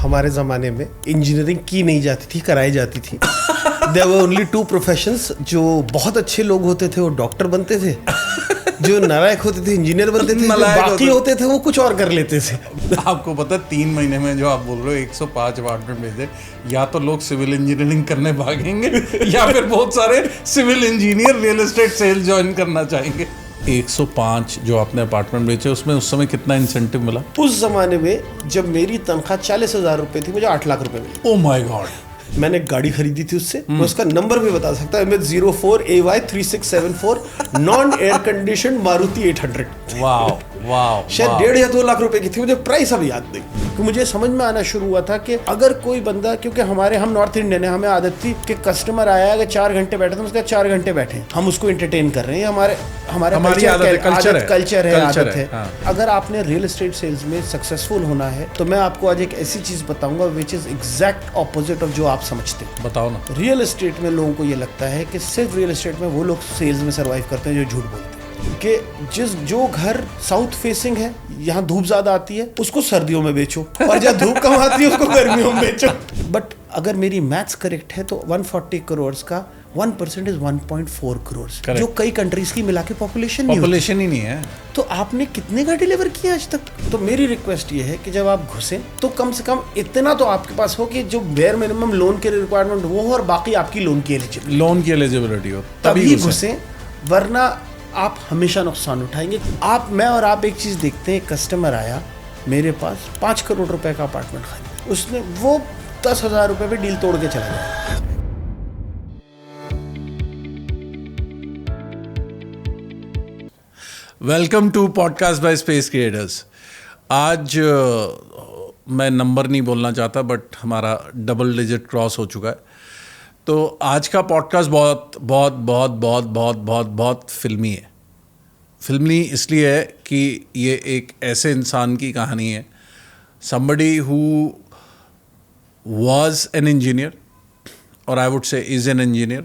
हमारे ज़माने में इंजीनियरिंग की नहीं जाती थी, कराई जाती थी। There were only two professions जो बहुत अच्छे लोग होते थे वो डॉक्टर बनते थे, जो नालायक होते थे इंजीनियर बनते थे, जो बाकी होते थे वो कुछ और कर लेते थे। आपको पता 3 महीने में जो आप बोल रहे हो 105 अपार्टमेंट भेजे, या तो लोग सिविल इंजीनियरिंग करने भागेंगे या फिर बहुत सारे civil engineer real estate sale join करना चाहेंगे। 105 जो आपने अपार्टमेंट बेचे उसमें उस समय कितना इंसेंटिव मिला? उस जमाने में जब मेरी तनख्वाह 40,000 रुपए थी, मुझे 8 लाख रुपए मिले। Oh my God. मैंने गाड़ी खरीदी थी उससे, मैं उसका नंबर भी बता सकता हूँ, 04AY 3674 non air condition Maruti 800। वाह वाह। शायद 1.5 या 2 लाख रुपए की थी, मुझे प्राइस अब याद नहीं। तो मुझे समझ में आना शुरू हुआ था कि अगर कोई बंदा, क्योंकि हम नॉर्थ इंडियन है, हमें आदत थी कि कस्टमर आया अगर 4 घंटे बैठे तो उसका 4 घंटे बैठे, हम उसको एंटरटेन कर रहे हैं, हमारे कल्चर है, आदत है। हाँ। अगर आपने रियल एस्टेट सेल्स में सक्सेसफुल होना है तो मैं आपको आज एक ऐसी चीज बताऊंगा which is exact opposite of जो आप समझते हैं। बताओ ना। रियल एस्टेट में लोगों को ये लगता है कि सिर्फ रियल एस्टेट में वो लोग सेल्स में सर्वाइव करते हैं जो झूठ बोलते हैं, कि जो घर साउथ फेसिंग है, यहाँ धूप ज्यादा आती है, उसको सर्दियों में बेचो, और जहाँ धूप कम आती है उसको गर्मियों में बेचो। बट अगर मेरी मैथ्स करेक्ट है तो 140 करोड़ का 1% इज 1.4 करोड़, जो कई कंट्रीज की मिला के पॉपुलेशन ही नहीं है। तो आपने कितने का डिलीवर किया आज तक? तो मेरी रिक्वेस्ट ये है कि जब आप घुसें तो कम से कम इतना तो आपके पास हो कि जो बेयर मिनिमम लोन के रिक्वायरमेंट वो हो और बाकी आपकी लोन की एलिजिबिलिटी हो, तभी घुसें, वरना आप हमेशा नुकसान उठाएंगे। मैं और आप एक चीज देखते हैं, कस्टमर आया मेरे पास 5 करोड़ रुपए का अपार्टमेंट खरीदा, उसने वो 10,000 रुपए पे डील तोड़ के चला गया। Welcome to podcast by space creators. आज मैं नंबर नहीं बोलना चाहता, बट हमारा डबल डिजिट क्रॉस हो चुका है। तो आज का पॉडकास्ट बहुत बहुत बहुत बहुत बहुत बहुत बहुत फिल्मी है। फिल्मी इसलिए है कि ये एक ऐसे इंसान की कहानी है, somebody who was an engineer, or I would say is an engineer,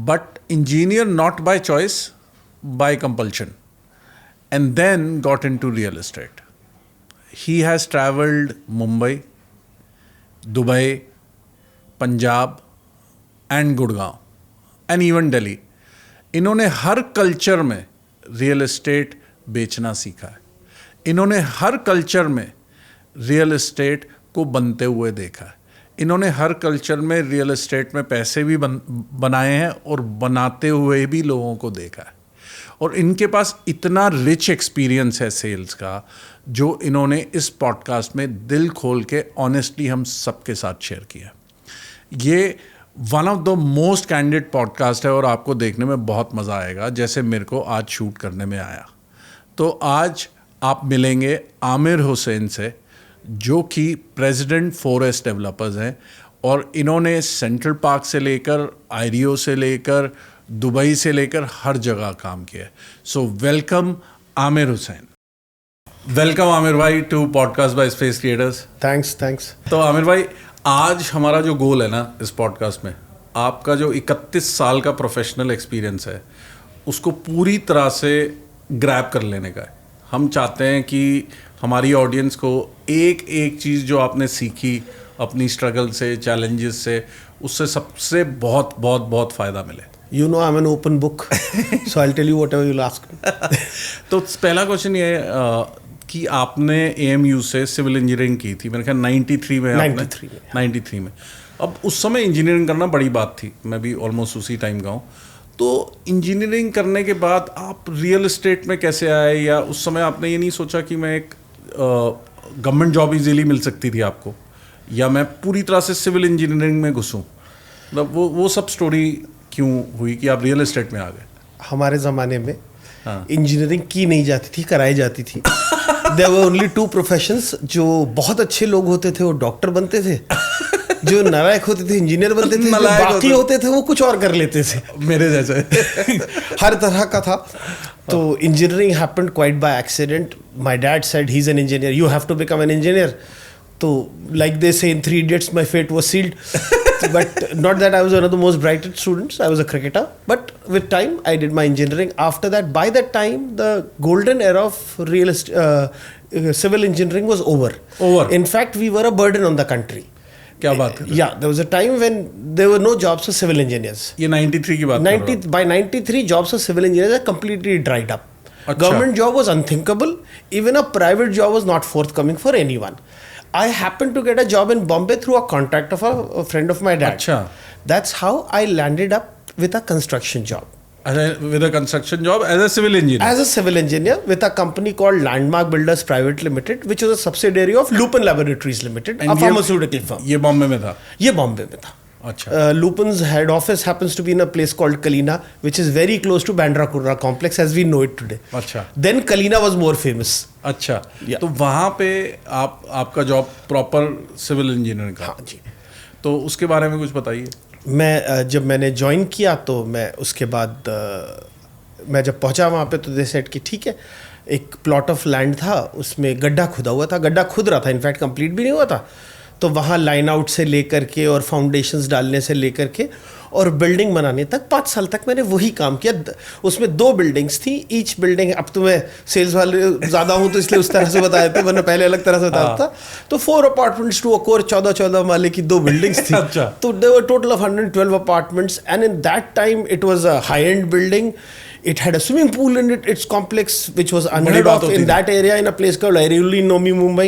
but engineer not by choice, by compulsion, and then got into real estate. He has traveled Mumbai, Dubai, Punjab and Gurgaon and even Delhi. इन्होंने हर culture में real estate बेचना सीखा है। इन्होंने हर culture में real estate को बनते हुए देखा है। इन्होंने हर कल्चर में रियल एस्टेट में पैसे भी बनाए हैं और बनाते हुए भी लोगों को देखा है। और इनके पास इतना रिच एक्सपीरियंस है सेल्स का, जो इन्होंने इस पॉडकास्ट में दिल खोल के ऑनेस्टली हम सबके साथ शेयर किया। ये one of the most candid podcast है और आपको देखने में बहुत मज़ा आएगा, जैसे मेरे को आज शूट करने में आया। तो आज आप मिलेंगे आमिर हुसैन से, जो कि प्रेसिडेंट फॉरेस्ट डेवलपर्स हैं, और इन्होंने सेंट्रल पार्क से लेकर आईरियो से लेकर दुबई से लेकर हर जगह काम किया है। So welcome Aamir Hussain. Welcome Aamir भाई to podcast by space creators. Thanks. तो आमिर भाई, आज हमारा जो गोल है ना इस पॉडकास्ट में, आपका जो 31 साल का प्रोफेशनल एक्सपीरियंस है उसको पूरी तरह से ग्रैब कर लेने का है। हम चाहते हैं कि हमारी ऑडियंस को एक एक चीज़ जो आपने सीखी अपनी स्ट्रगल से, चैलेंजेस से, उससे सबसे बहुत बहुत बहुत फ़ायदा मिले। You know I'm an open book, so I'll tell you whatever you'll ask me. तो पहला क्वेश्चन ये है कि आपने AMU से सिविल इंजीनियरिंग की थी, मेरे ख्याल 93 में। 93 में। अब उस समय इंजीनियरिंग करना बड़ी बात थी, मैं भी ऑलमोस्ट उसी टाइम का हूँ। तो इंजीनियरिंग करने के बाद आप रियल एस्टेट में कैसे आए, या उस समय आपने ये नहीं सोचा कि मैं एक गवर्नमेंट जॉब इजीली मिल सकती थी आपको, या मैं पूरी तरह से सिविल इंजीनियरिंग में घुसूँ? मतलब वो सब स्टोरी क्यों हुई कि आप रियल एस्टेट में आ गए? हमारे ज़माने में इंजीनियरिंग की नहीं जाती थी, कराई जाती थी। There were only two professions, जो बहुत अच्छे लोग होते थे वो डॉक्टर बनते थे, जो नालायक होते थे इंजीनियर बनते थे, जो बाकी होते थे वो कुछ और कर लेते थे, मेरे जैसे। हर तरह का था। तो engineering happened quite by accident. My dad said he is an engineer, you have to become an engineer. तो like they say in 3 Idiots, my fate was sealed. but not that I was one of the most brightest students. I was a cricketer. But with time, I did my engineering. After that, by that time, the golden era of civil engineering was over. In fact, we were a burden on the country. क्या बात कर रहे हैं? Yeah, there was a time when there were no jobs for civil engineers. ये 93 की बात कर रहे हो? By 93, jobs for civil engineers are completely dried up. अच्छा. Government job was unthinkable. Even a private job was not forthcoming for anyone. I happened to get a job in Bombay through a contact of a friend of my dad. अच्छा. That's how I landed up with a construction job. With a construction job as a civil engineer? As a civil engineer with a company called Landmark Builders Private Limited, which was a subsidiary of Lupin Laboratories Limited, a pharmaceutical firm. ये बॉम्बे में था? ये बॉम्बे में था. अच्छा. Lupin's head office happens to be in a place called Kalina, which is very close to Bandra Kurla complex as we know it today. अच्छा. Then Kalina was more famous. अच्छा. Yeah. तो वहाँ पे आपका जॉब प्रॉपर सिविल इंजीनियरिंग का? हाँ जी. तो उसके बारे में कुछ बताइए. मैं जब मैंने ज्वाइन किया तो मैं उसके बाद मैं जब पहुंचा वहाँ पे तो दे सेड कि ठीक है, एक प्लॉट ऑफ लैंड था, उसमें गड्ढा खुदा हुआ था, गड्ढा खुद रहा था, इनफैक्ट कंप्लीट भी नहीं हुआ था. तो वहाँ लाइन आउट से लेकर के और फाउंडेशंस डालने से लेकर के और बिल्डिंग बनाने तक 5 साल तक मैंने वही काम किया. उसमें 2 बिल्डिंग्स थी. ईच बिल्डिंग, अब तो मैं सेल्स वाले ज़्यादा हूँ तो इसलिए उस तरह से बताया था, वरना पहले अलग तरह से बताया था. तो 4 अपार्टमेंट्स टू अकोर 14 माले की 2 बिल्डिंग्स थी. अच्छा. तो there were total of 112 apartments and in that time it was a high end building. It had a swimming pool in it. Its complex, which was unheard of in that area, in a place called Airoli, Navi Mumbai.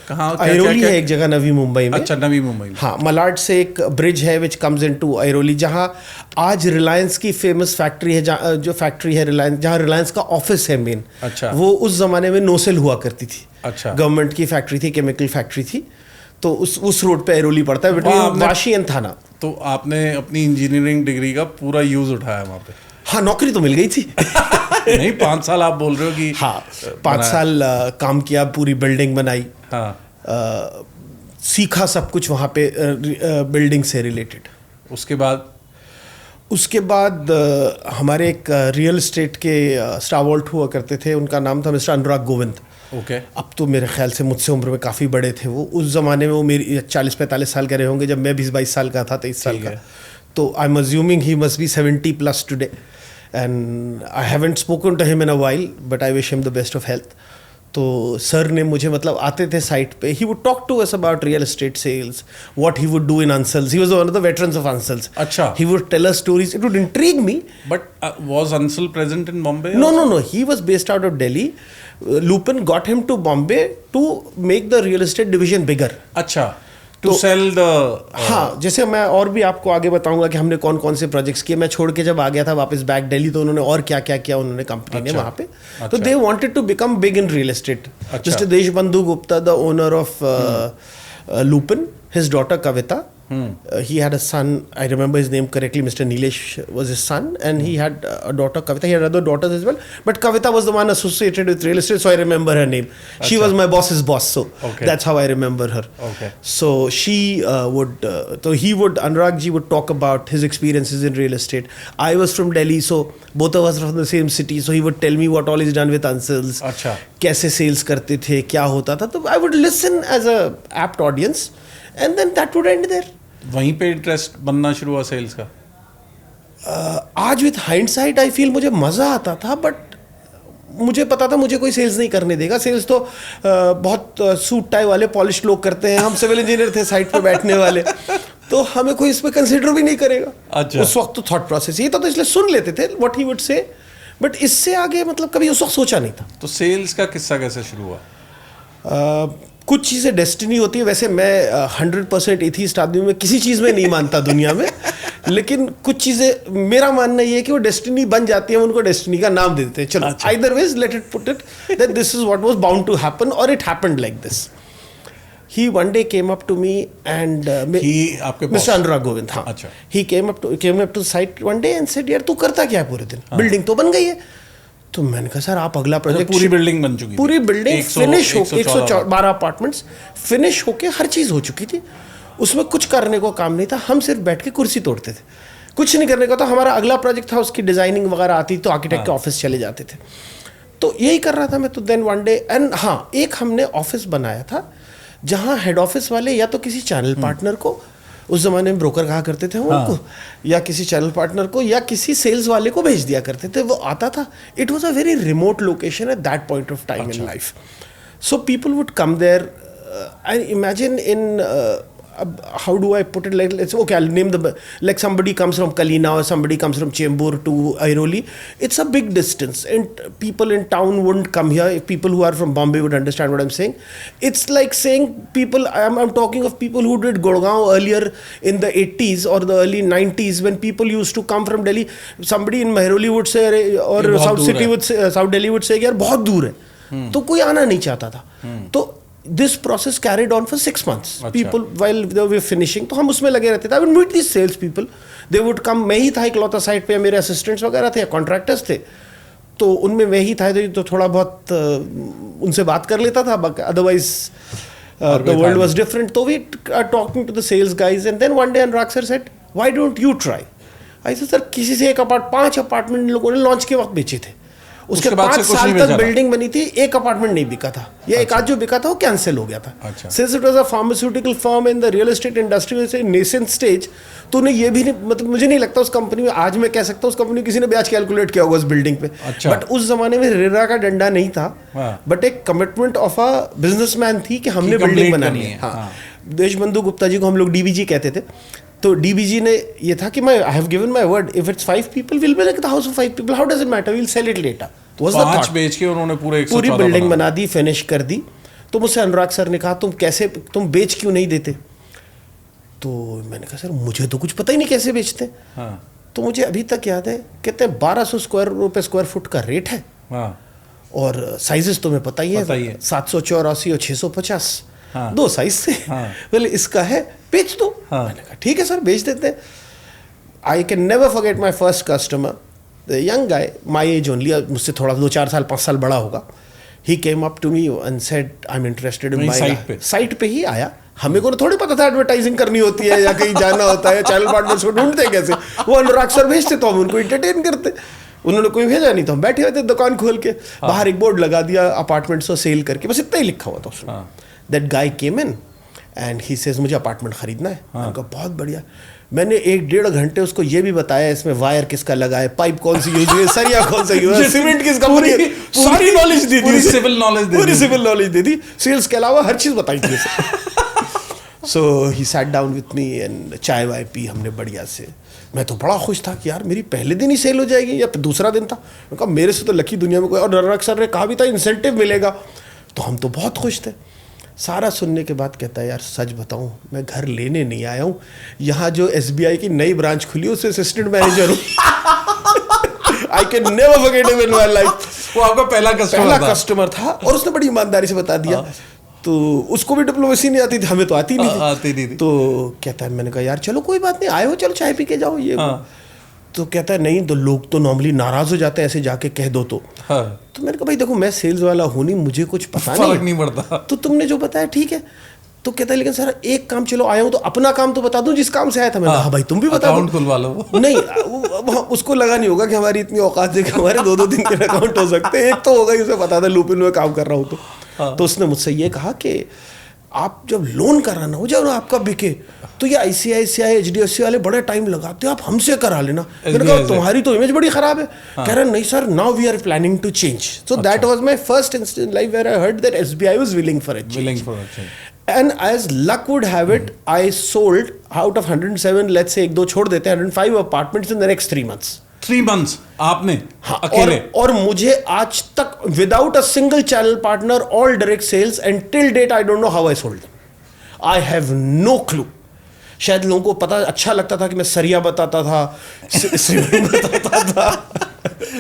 कहाँ? Airoli है एक जगह नवी मुंबई में. अच्छा, नवी मुंबई में. हाँ, मलाड से एक ब्रिज है विच कम्स इनटू Airoli, जहाँ आज रिलायंस की फेमस फैक्ट्री है, जो फैक्ट्री है रिलायंस, जहाँ रिलायंस का ऑफिस है मेन. अच्छा. वो उस जमाने में नोसेल हुआ करती थी. अच्छा. गवर्नमेंट की फैक्ट्री थी, केमिकल फैक्ट्री थी. तो उस रोड पे Airoli पड़ता है, बिटवीन वाशी एंड थाना. तो आपने अपनी इंजीनियरिंग डिग्री का पूरा यूज उठाया वहाँ पे? हाँ, नौकरी तो मिल गई थी. नहीं, 5 साल आप बोल रहे हो कि? हाँ, 5 साल काम किया, पूरी बिल्डिंग बनाई. हाँ. सीखा सब कुछ वहाँ पे बिल्डिंग से रिलेटेड. उसके बाद हमारे एक रियल एस्टेट के स्टारवॉल्ट हुआ करते थे, उनका नाम था मिस्टर अनुराग गोविंद. ओके. अब तो मेरे ख्याल से मुझसे उम्र में काफ़ी बड़े थे वो. उस ज़माने में वो मेरी 40-45 साल के रहे होंगे जब मैं 20-22 साल का था, 23 साल का. तो I am assuming he must be 70+ today. And I haven't spoken to him in a while, but I wish him the best of health. तो सर ने मुझे, मतलब आते थे साइट पे, he would talk to us about real estate sales, what he would do in Ansals. He was one of the veterans of Ansals. अच्छा. He would tell us stories. It would intrigue me. But was Ansal present in Bombay? No. He was based out of Delhi. Lupin got him to Bombay to make the real estate division bigger. अच्छा. To sell the हाँ, जैसे मैं और भी आपको आगे बताऊंगा कि हमने कौन कौन से प्रोजेक्ट्स किए. मैं छोड़ के जब आ गया था वापस बैक दिल्ली, तो उन्होंने और क्या क्या किया उन्होंने कंपनी ने वहाँ पे. तो they wanted to become big in real estate. Mister Deshbandhu Gupta, the owner of Lupin, his daughter Kavita, he had a son, I remember his name correctly, Mr. Nilesh was his son, and he had a daughter Kavita. He had other daughters as well, but Kavita was the one associated with real estate, so I remember her name. She was my boss's boss, so that's how I remember her. Okay. So she Anurag ji would talk about his experiences in real estate. I was from Delhi, so both of us were from the same city, so he would tell me what all he's done with Ansals. अच्छा. कैसे sales करते थे, क्या होता था. तो I would listen as a apt audience, and then that would end there. वहीं पे इंटरेस्ट बनना शुरू हुआ सेल्स का? आज विथ हाइंडसाइट आई फील मुझे मज़ा आता था, बट मुझे पता था मुझे कोई सेल्स नहीं करने देगा. सेल्स तो बहुत सूट टाई वाले पॉलिश लोग करते हैं. हम सिविल इंजीनियर थे साइट पे बैठने वाले, तो हमें कोई इस पर कंसिडर भी नहीं करेगा. अच्छा. उस वक्त तो थॉट प्रोसेस ये था, तो इसलिए सुन लेते थे what he would say, but इससे आगे मतलब कभी उस वक्त सोचा नहीं था. तो सेल्स का किस्सा कैसे शुरू हुआ? कुछ चीज़ें डेस्टिनी होती है. वैसे मैं 100% एथीस्ट आदमी में किसी चीज़ में नहीं मानता दुनिया में, लेकिन कुछ चीज़ें मेरा मानना ये है कि वो डेस्टिनी बन जाती है, उनको डेस्टिनी का नाम दे देते हैं. चलो, either ways let it put it that this is what was bound to happen, और it happened like this. He one day came up to me and Mr. Anurag Govind. हाँ. अच्छा. He came up to site one day and said, यार तू करता क्या है पूरे दिन? बिल्डिंग तो बन गई है. तो मैंने कहा सर आप अगला प्रोजेक्ट. पूरी बिल्डिंग बन चुकी थी? पूरी बिल्डिंग फिनिश हो, 112 अपार्टमेंट्स फिनिश होके हर चीज़ हो चुकी थी. उसमें कुछ करने को काम नहीं था. हम सिर्फ बैठ के कुर्सी तोड़ते थे, कुछ नहीं करने का. तो हमारा अगला प्रोजेक्ट था, उसकी डिजाइनिंग वगैरह आती तो आर्किटेक्ट के ऑफिस चले जाते थे. तो यही कर रहा था मैं. तो देन वन डे एंड हाँ, एक हमने ऑफिस बनाया था जहाँ हेड ऑफिस वाले या तो किसी चैनल पार्टनर को उस जमाने में ब्रोकर कहा करते थे उनको, या किसी चैनल पार्टनर को या किसी सेल्स वाले को भेज दिया करते थे, वो आता था. It was a very remote location at that point of time in life. So people would come there. I imagine in how do I put it? Like, let's okay, I'll name like somebody comes from Kalina or somebody comes from Chembur to Airoli. It's a big distance, and people in town wouldn't come here. If people who are from Bombay would understand what I'm saying. It's like saying people. I'm talking of people who did Gurgaon earlier in the 80s or the early 90s when people used to come from Delhi. Somebody in Mehroli would say, or South City would say, South Delhi would say, यार बहुत दूर है, तो कोई आना नहीं चाहता था. तो this process carried on for 6 months. People while they were finishing, तो हम उसमें लगे रहते थे. I would meet these sales people. They would come. मैं ही था इकलौता साइड पे, मेरे असिस्टेंट्स वगैरह थे, कॉन्ट्रैक्टर्स थे, तो उनमें मैं ही था तो थोड़ा बहुत उनसे बात कर लेता था. Otherwise the world was different. So we are talking to the sales guys, and then one day Anurag sir said, why don't you try? I said, sir किसी से 5 अपार्टमेंट इन लोगों ने लॉन्च के वक्त बेचे थे. उसके 5 साल तक बिल्डिंग बनी थी, एक अपार्टमेंट नहीं बिका था, या एक आध जो बिका था वो कैंसिल हो गया था. Since it was a pharmaceutical firm in the real estate industry से नेसेंट स्टेज, तो उन्हें ये भी नहीं, मतलब मुझे नहीं लगता उस कंपनी में, आज मैं कह सकता हूँ उस कंपनी में किसी ने ब्याज कैलकुलेट किया होगा उस बिल्डिंग पे. बट उस जमाने में रेरा का डंडा नहीं था, बट एक कमिटमेंट ऑफ अ बिजनेसमैन थी कि हमने बिल्डिंग बनानी है. हाँ, देशबंधु गुप्ता जी को हम लोग डीबीजी कहते थे. तो डीबीजी ने ये था कि मैं I have given my word, if it's 5 people will be like the house of 5 people, how does it matter, we'll sell it later. पांच बेच के उन्होंने पूरी बिल्डिंग बना दी, फिनिश कर दी. तो मुझसे अनुराग सर ने कहा तुम बेच क्यों नहीं देते? तो मैंने कहा सर मुझे तो कुछ पता ही नहीं कैसे बेचते. तो मुझे अभी तक याद है, कहते हैं 1200 रुपए स्क्वायर फुट का रेट है, और साइजेस तुम्हें पता ही है 784 और 650, 2 साइज से. बोले इसका है, बेच दो. मैंने कहा ठीक है सर, बेच देते हैं. I can never forget my first customer, the young guy, my age only, मुझसे थोड़ा 2-4 साल 5 साल बड़ा होगा. He came up to me and said I am interested in my. Site पे ही आया. हमें को थोड़ी पता था एडवर्टाइजिंग करनी होती है या कहीं जाना होता है, चैनल पार्टनर्स को ढूंढते कैसे. वो अनुराग सर भेजते तो हम उनको एंटरटेन करते. उन्होंने कोई भेजा नहीं, तो हम बैठे हुए थे दुकान खोल के. बाहर एक बोर्ड लगा दिया, अपार्टमेंट्स को सेल करके, बस इतना ही लिखा हुआ था उसमें. That guy came in and he says मुझे अपार्टमेंट खरीदना है. उनका बहुत बढ़िया. मैंने 1-1.5 घंटे उसको ये भी बताया इसमें वायर किसका लगा है, पाइप कौन सी यूज है, सरिया कौन सा यूज है, सीमेंट किस कंपनी है, सारी नॉलेज दी थी, पूरी सिविल नॉलेज दे दी. सेल्स के अलावा हर चीज बताई थी उसे. So he sat down with me and चाय वाय पी हमने बढ़िया से. मैं तो बड़ा खुश था कि यार मेरी पहले दिन ही सेल हो जाएगी या दूसरा दिन था. मैं कहा मेरे से तो लकी दुनिया में कोई. और अनुराग सर ने कहा भी था इंसेंटिव मिलेगा, तो हम तो बहुत खुश थे. सारा सुनने के बाद कहता है यार सच बताऊं, मैं घर लेने नहीं आया हूँ, यहाँ जो SBI की नई ब्रांच खुली उससे असिस्टेंट मैनेजर हूँ. आई can never forget him in my life. वो आपका पहला कस्टमर था, और उसने बड़ी ईमानदारी से बता दिया. तो उसको भी डिप्लोमेसी नहीं आती थी, हमें तो आती नहीं थी. तो कहता है, मैंने कहा यार चलो कोई बात नहीं, आए हो चलो चाय पी के जाओ ये. तो कहता है नहीं, तो लोग तो नॉर्मली नाराज हो जाते हैं ऐसे जाके कह दो तो. तो मैंने कहा भाई देखो मैं सेल्स वाला हूँ नहीं, मुझे कुछ पता नहीं पड़ता, तो तुमने जो बताया ठीक है. तो कहता है लेकिन सर एक काम, चलो आया हूँ तो अपना काम तो बता दूं जिस काम से आया था. मैंने कहा भाई तुम भी बता दो. खुलवा लो. नहीं, उसको लगा नहीं होगा कि हमारी इतनी औकात है कि हमारे 2-2 दिन के अकाउंट हो सकते हैं. एक तो होगा ही, उसे पता था लूपिन में काम कर रहा हूँ. तो उसने मुझसे ये कहा कि आप जब लोन कराना हो जब आपका बिके, तो ये ICICI HDFC वाले बड़े टाइम लगाते हो, आप हमसे करा लेना. मैंने कहा तुम्हारी तो इमेज बड़ी खराब है. कह रहा नहीं sir, now we are planning to change. So that was my first instance in life where I heard that SBI was willing for a change. And as luck would have it, I sold out of 107, let's say 1-2 छोड़ देते हैं, 105 apartments in the next 3 months. 3 months आपने? हाँ, अकेले. और मुझे आज तक without a single channel partner, all direct sales, and till date I don't know how I sold. I have no clue. शायद लोगों को पता अच्छा लगता था कि मैं सरिया बताता था, सीमेंट बताता था,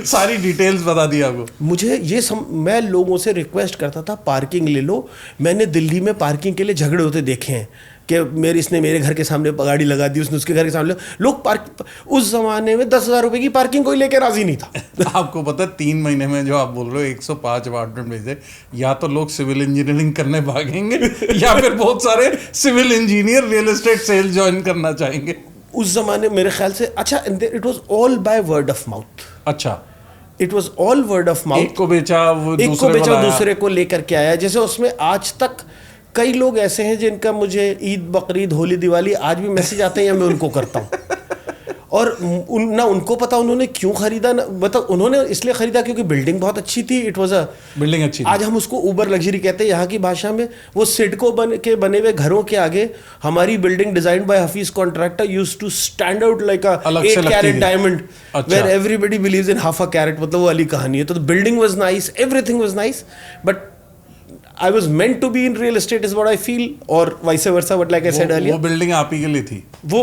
सारी डिटेल्स बता दी आपको. मुझे ये मैं लोगों से रिक्वेस्ट करता था पार्किंग ले लो. मैंने दिल्ली में पार्किंग के लिए झगड़े होते देखे हैं कि इसने मेरे घर के सामने गाड़ी लगा दी, उसने उसके घर के सामने. लोग उस जमाने में 10,000 रुपए की पार्किंग कोई लेके राजी नहीं था. आपको पता 3 महीने में जो आप बोल रहे हो 105 अपार्टमेंट भेजे, या तो लोग सिविल इंजीनियरिंग करने भागेंगे या फिर बहुत सारे civil engineer real estate sale join करना चाहेंगे. उस जमाने मेरे ख्याल से. अच्छा, it was all by word of mouth. अच्छा, it was all word of mouth. एक को बेचा, वो दूसरे को लेकर के आया. जैसे उसमें आज तक कई लोग ऐसे हैं जिनका मुझे ईद, बकरीद, होली, दिवाली आज भी मैसेज आते हैं या मैं उनको करता हूँ, और ना उनको पता उन्होंने क्यों खरीदा, ना मतलब उन्होंने इसलिए खरीदा क्योंकि बिल्डिंग बहुत अच्छी थी, इट वाज अ बिल्डिंग अच्छी थी। आज हम उसको ऊबर लग्जरी कहते हैं यहाँ की भाषा में। वो सिडको के बने हुए घरों के आगे हमारी building design by Hafeez contractor used to stand out like a 8 carat diamond where everybody believes in half a carat, मतलब वो वाली कहानी है। तो the building was nice, everything was nice, but I was meant to be in real estate is what I feel, or vice versa, but like I said earlier, वो building आप ही के लिए थी, वो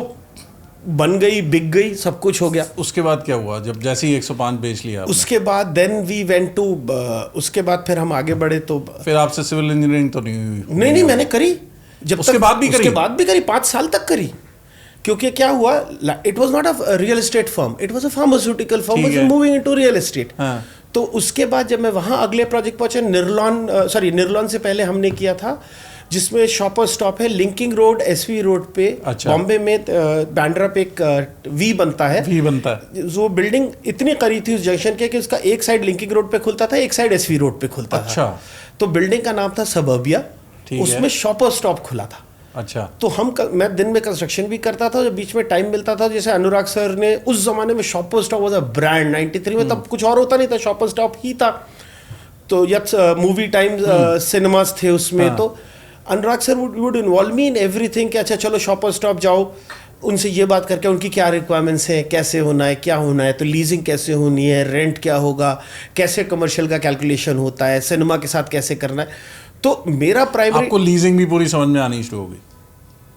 बन गई, बिक गई, सब कुछ हो गया। उसके बाद क्या हुआ जब जैसे ही 105 बेच लिया आपने? उसके बाद देन वी वेंट टू, उसके बाद फिर हम आगे बढ़े तो फिर आपसे सिविल इंजीनियरिंग तो नहीं हुई? नहीं मैंने करी, जब उसके बाद भी करी? उसके बाद भी करी, 5 साल तक करी। क्योंकि क्या हुआ, it was not a real estate firm, it was a pharmaceutical firm, was moving into real estate. तो उसके बाद जब मैं वहाँ अगले प्रोजेक्ट पहुंचे, निर्लॉन से पहले हमने किया था, जिसमें शॉपर स्टॉप है लिंकिंग रोड, एसवी रोड पे, बॉम्बे में बैंड्रा पे एक वी बनता है। वो बिल्डिंग इतनी करीब थी उस जंक्शन के कि उसका एक साइड लिंकिंग रोड पे खुलता था, एक साइड एसवी रोड पे खुलता था। तो बिल्डिंग का नाम था सबर्बिया, उसमें शॉपर स्टॉप खुला था। अच्छा। तो मैं दिन में कंस्ट्रक्शन भी करता था, जब बीच में टाइम मिलता था, जैसे अनुराग सर ने उस जमाने में shopper stop was a brand 93 में, तब कुछ और होता नहीं था, शॉपर स्टॉप ही था। तो मूवी टाइम सिनेमास थे उसमें, तो Anurag sir would involve me in everything कि अच्छा चलो शॉपर स्टॉप जाओ, उनसे ये बात करके उनकी क्या रिक्वायरमेंट्स हैं, कैसे होना है, क्या होना है, तो लीजिंग कैसे होनी है, रेंट क्या होगा, कैसे कमर्शियल का कैलकुलेशन होता है, सिनेमा के साथ कैसे करना है। तो मेरा प्राइमरी, आपको लीजिंग भी पूरी समझ में आनी शुरू हो गई?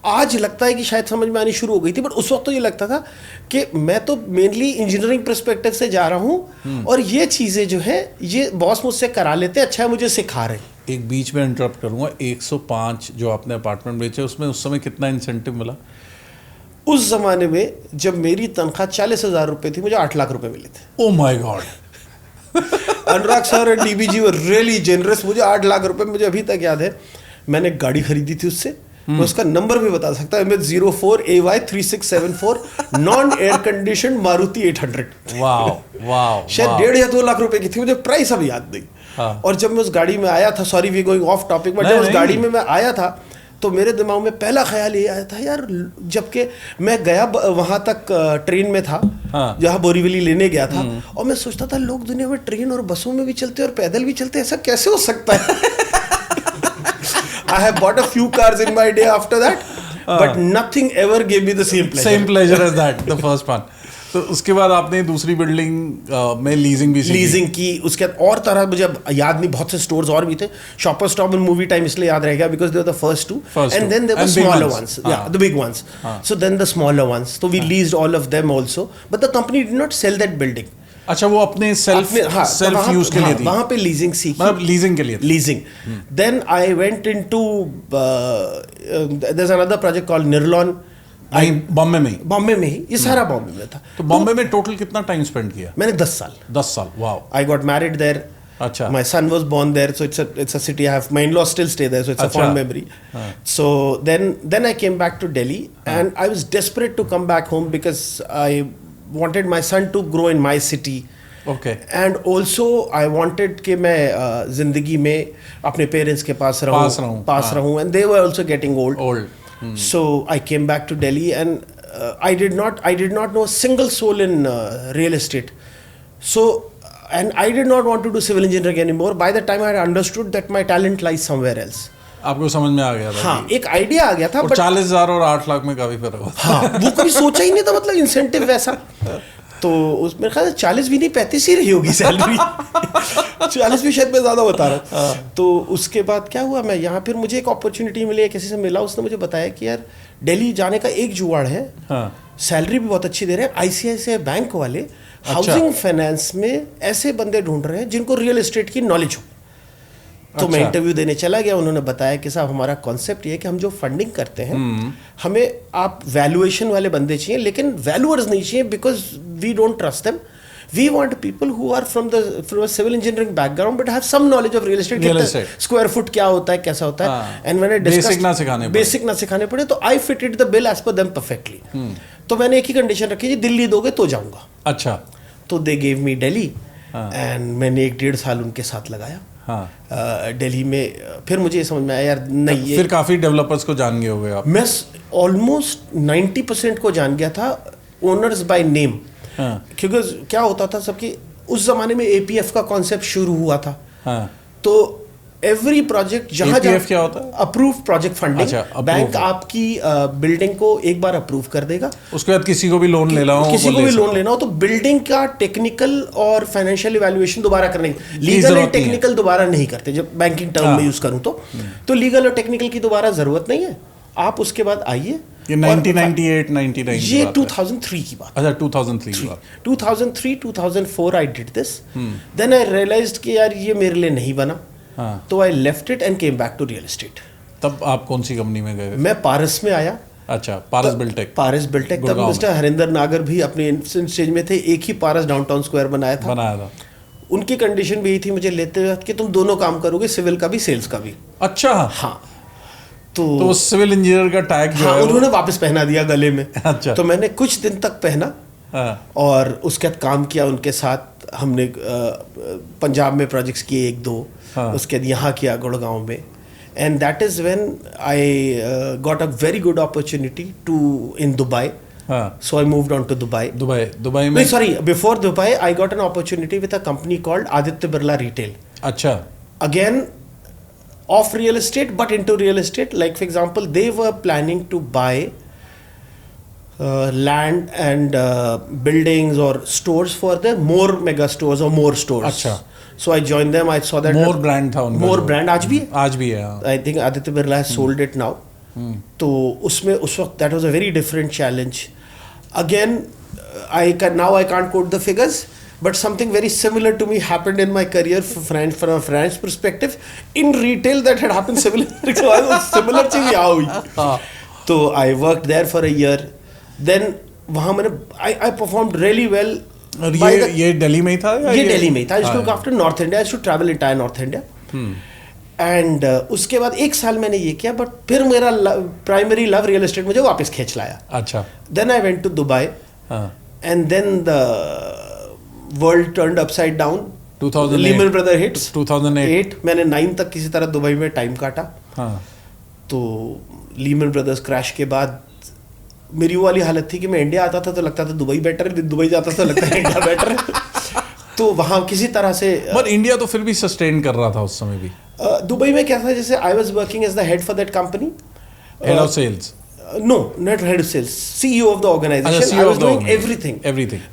आज लगता है कि शायद समझ में आनी शुरू हो गई थी, बट उस वक्त तो ये लगता था कि मैं तो मेनली इंजीनियरिंग पर्सपेक्टिव से जा रहा हूँ, और ये चीज़ें जो है ये बॉस मुझसे करा लेते, अच्छा है मुझे सिखा रहे हैं। एक बीच में इंटरप्ट करूँगा, 105 जो आपने अपार्टमेंट बेचे उसमें उस समय कितना इंसेंटिव मिला? उस जमाने में जब मेरी तनख्वाह 40,000 रुपये थी, मुझे 8 लाख रुपए मिले थे। Oh my God. Anurag sir और डीबीजी वर रियली जेनरस। मुझे 8 लाख रुपए, मुझे अभी तक याद है, मैंने गाड़ी खरीदी थी उससे, मैं उसका नंबर भी बता सकता है, 04AY3674 non air condition Maruti 800। वाह शायद 1.5 या 2 लाख रुपए की थी, मुझे प्राइस अभी याद नहीं। और जब मैं उस गाड़ी में आया था, sorry we going off topic, but जब उस गाड़ी में मैं आया था तो मेरे दिमाग में पहला ख्याल ये आया था, यार जबकि मैं गया वहां तक ट्रेन में था, जहाँ बोरीवली लेने गया था, और मैं सोचता था लोग दुनिया में ट्रेन और बसों में भी चलते और पैदल भी चलते, ऐसा कैसे हो सकता है। I have bought a few cars in my day after that, but nothing ever gave me the same pleasure. Same pleasure as that, the first one. तो उसके बाद आपने दूसरी बिल्डिंग में लीजिंग भी लीजिंग की। उसके बाद और तरह मुझे याद नहीं, बहुत से स्टोर्स और भी थे। Shopper stop and movie time इसलिए याद रहेगा because they were the first two, and then there were smaller ones, the big ones, so then the smaller ones, तो we leased all of them also, but the company did not sell that building. अच्छा, वो अपने self use के लिए थी, वहां पे leasing सीखी, मतलब लीजिंग के लिए leasing. Then I went into, there is another project called Nirlon, Bombay में ही, ये सारा बॉम्बे में था। तो बॉम्बे में टोटल कितना टाइम स्पेंड किया? मैंने 10 साल। Wow. I got married there, अच्छा, my son was born there, so it's a city I have, my in-laws still stay there, so it's a fond memory. So then I came back to Delhi, and I was desperate to come back home because I wanted my son to grow in my city. Okay. And also I wanted कि मैं जिंदगी में अपने parents के पास रहूं, and they were also getting old. So I came back to Delhi, and I did not know a single soul in real estate. So, and I did not want to do civil engineering anymore. By the time I had understood that my talent lies somewhere else. आपको समझ में आ गया था? हाँ, एक idea आ गया था। 40,000 और 8 लाख में काफी फर्क होता है। हाँ, वो कभी सोचा ही नहीं था, मतलब इंसेंटिव वैसा। तो उस मेरे ख्याल 40 भी नहीं, 35 ही रही होगी सैलरी। 40 भी शायद मैं ज्यादा बता रहा हूँ। तो उसके बाद क्या हुआ, मैं यहाँ फिर मुझे एक अपॉर्चुनिटी मिली, किसी से मिला, उसने मुझे बताया कि यार दिल्ली जाने का एक जुगाड़ है, सैलरी भी बहुत अच्छी दे रहे हैं, ICICI बैंक वाले हाउसिंग फाइनेंस में ऐसे बंदे ढूंढ रहे हैं जिनको रियल एस्टेट की नॉलेज हो। तो मैं इंटरव्यू देने चला गया, उन्होंने बताया कि साहब हमारा कॉन्सेप्ट ये है कि हम जो फंडिंग करते हैं, हमें आप वैल्यूएशन वाले बंदे चाहिए, लेकिन वैल्यूअर्स नहीं चाहिए, because we don't trust them. We want people who are from civil engineering background but have some knowledge of real estate, square foot क्या होता है, कैसा होता है, एंड मैंने बेसिक ना सिखाने पड़े, तो I fitted the bill as per them perfectly. तो मैंने एक ही कंडीशन रखी, जी दिल्ली दोगे तो जाऊंगा। अच्छा। तो they gave me Delhi, and मैंने 1.5 साल उनके साथ लगाया। दिल्ली में। फिर मुझे समझ में आया यार नहीं ये, फिर काफ़ी डेवलपर्स को जान गए हो गए आप। मैं ऑलमोस्ट 90% को जान गया था, ओनर्स बाय नेम। क्योंकि क्या होता था सबकी, उस जमाने में एपीएफ का कॉन्सेप्ट शुरू हुआ था। तो एवरी प्रोजेक्ट जहां क्या होता है? Approve project funding. अच्छा, बैंक आपकी बिल्डिंग को एक बार अप्रूव कर देगा, उसके बाद किसी को भी लोन लेना हो, किसी को भी लोन लेना हो तो बिल्डिंग का टेक्निकल और फाइनेंशियल इवैल्यूएशन दोबारा करने, लीगल एंड टेक्निकल दोबारा नहीं करते। जब बैंकिंग टर्म में यूज करूं तो लीगल और टेक्निकल की दोबारा जरूरत नहीं है। आप उसके बाद आइए। ये 1998 99 ये 2003 की बात। अच्छा 2003 की बात। 2003 2004 I did this, then I realized कि यार ये मेरे लिए नहीं बना। तो I left it and came back to real estate. तब आप कौन सी कंपनी में गए? मैं पारस में आया। अच्छा, पारस बिल्टेक। पारस बिल्टेक। तब मिस्टर हरिंदर नागर भी अपने स्टेज में थे। एक ही पारस डाउनटाउन स्क्वायर बनाया था। उनकी कंडीशन भी यही थी मुझे लेते वक्त कि तुम दोनों काम करोगे, सिविल का भी सेल्स का भी। अच्छा हाँ। तो सिविल इंजीनियर का टैग जो है उन्होंने वापस पहना दिया गले में। अच्छा। तो मैंने कुछ दिन तक पहना और उसके बाद काम किया उनके साथ। हमने पंजाब में प्रोजेक्ट्स किए 1-2, उसके बाद यहाँ किया गुड़गांव में। And that is when I got a very good opportunity to in Dubai. So I moved on to Dubai. Dubai में? Sorry, before Dubai, I got an opportunity with a company called Aditya Birla Retail. अच्छा. Again, off real estate, but into real estate. Like for example, they were planning to buy land and buildings or stores for their more mega stores or more stores. अच्छा. So I joined them. I saw that more brand था उनका. More brand आज भी है. आज भी है. I think Aditya Birla has sold it now. तो उसमें उस वक्त that was a very different challenge. Again, I can't quote the figures, but something very similar to me happened in my career from a French perspective. In retail, that had happened similar. Similar चीज़ यहाँ हुई. तो I worked there for a year. Then वहाँ मैंने I performed really well. और ये दिल्ली में ही था? ये दिल्ली में ही था. I used to look after North India. I used to travel entire North India. And उसके बाद 1 साल मैंने ये किया, बट फिर मेरा प्राइमरी लव रियल एस्टेट मुझे वापस खींच लाया. अच्छा. Then I went to Dubai and then the world turned upside down. 2008 Lehman brother hits 2008. मैंने 9 तक किसी तरह दुबई में टाइम काटा. तो लीमन ब्रदर्स क्रैश के बाद मेरी वो वाली हालत थी कि मैं इंडिया आता था तो लगता था दुबई बेटर है, दुबई जाता था तो लगता है इंडिया बेटर है. तो वहाँ किसी तरह से पर इंडिया तो फिर भी सस्टेन कर रहा था उस समय भी. दुबई में क्या था, जैसे I was working as the head for that company. Head of sales? No, not head of sales. CEO of the organization. CEO I was doing everything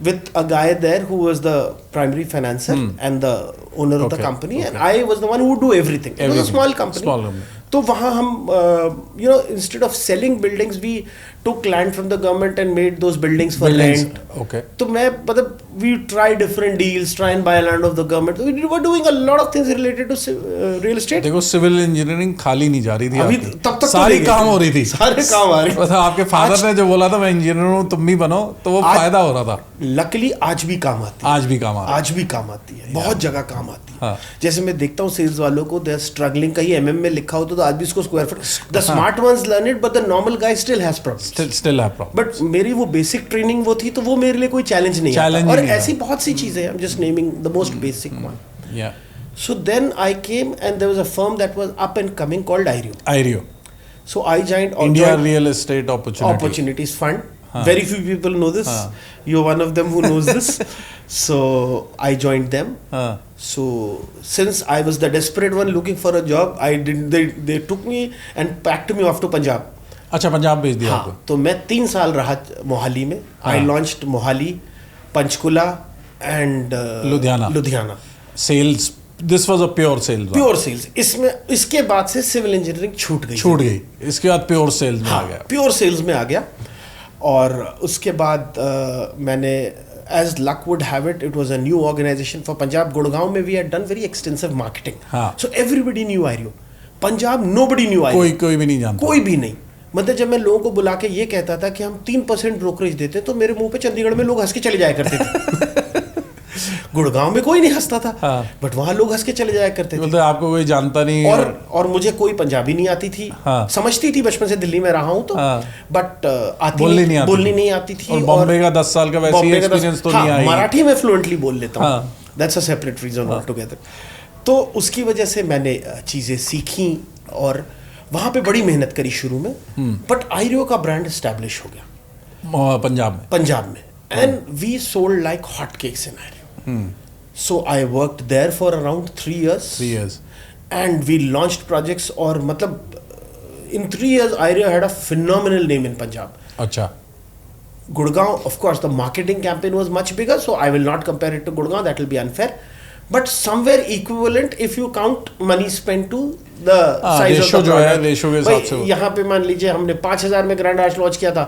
with a guy there who was the primary financer and the owner of the company, and I was the one who would do everything. It was a small company. तो वहाँ हम instead of selling buildings, we took land from the government and made those buildings for rent. Okay. तो मैं मतलब we try different deals, try and buy land of the government. We were doing a lot of things related to real estate. देखो civil engineering खाली नहीं जा रही थी. अभी तब तक सारी काम हो रही थी. सारे काम आ रहे. मतलब आपके फादर ने जो बोला था मैं इंजीनियर हूँ तुम भी बनो, तो वो फायदा हो रहा था. लकीली आज भी काम आती है. आज भी काम आती है. बहुत जगह काम आती है. जैसे मैं देखता हूँ सेल्स वालों को, दे आर स्ट्रगलिंग. कहीं एमएम में लिखा हो तो आज भी इसको square foot. The smart ones learn it, but the normal guy still has problems. Still have problems. But मेरी वो बेसिक ट्रेनिंग वो थी, तो वो मेरे लिए कोई चैलेंज नहीं है. और ऐसी बहुत सी चीजें, I am just naming the most basic one. So then I came and there was a firm that was up and coming called IREO. So I joined India Real Estate Opportunities Fund. Very few people know this. You're one of them who knows this. So I joined them. So since I was the desperate one looking for a job, they took me and packed me off to Punjab. अच्छा, पंजाब भेज दिया आपको. तो मैं 3 साल रहा मोहाली में. I launched Mohali, Panchkula and Ludhiana. Sales. This was a pure sales. Pure sales. इसके बाद से सिविल इंजीनियरिंग छूट गई. इसके बाद प्योर सेल्स में आ गया. प्योर सेल्स में आ गया. और उसके बाद मैंने as luck would have it, it was a new organization for Punjab. Gurgaon में we had done very extensive marketing. So everybody knew IREO. Punjab nobody knew IREO. कोई भी नहीं जानता. कोई भी नहीं. मतलब जब मैं लोगों को बुला के ये कहता था कि हम 3% ब्रोकरेज देते, तो मेरे मुंह पे चंडीगढ़ में लोग हंस के चले जाया करते थे. गुड़गांव में कोई नहीं हंसता था. बट वहाँ लोग हंस के चले जाया करते थे. मतलब आपको कोई जानता नहीं. और मुझे कोई पंजाबी नहीं आती थी. समझती थी बचपन से दिल्ली में रहा हूँ तो, बट बोलनी नहीं आती थी. और बॉम्बे का 10 साल का वैसे एक्सपीरियंस तो नहीं आया. मराठी में फ्लुएंटली बोल लेता हूँ. That's a separate reason altogether. तो उसकी वजह से मैंने चीज़ें सीखी और वहाँ पे बड़ी मेहनत करी शुरू में, बट आईरियो का ब्रांड एस्टैब्लिश हो गया पंजाब में and we sold like hot cakes in Ireo. So I worked there for around 3 years and we launched projects और मतलब in 3 years Ireo had a phenomenal name in Punjab. अच्छा. Gurgaon, of course, the marketing campaign was much bigger, so I will not compare it to Gurgaon, that will be unfair. But somewhere equivalent if you count money spent to the size of the product. Ratio के हिसाब से यहाँ पे मान लीजिए हमने 5,000 में grand arch launch किया था,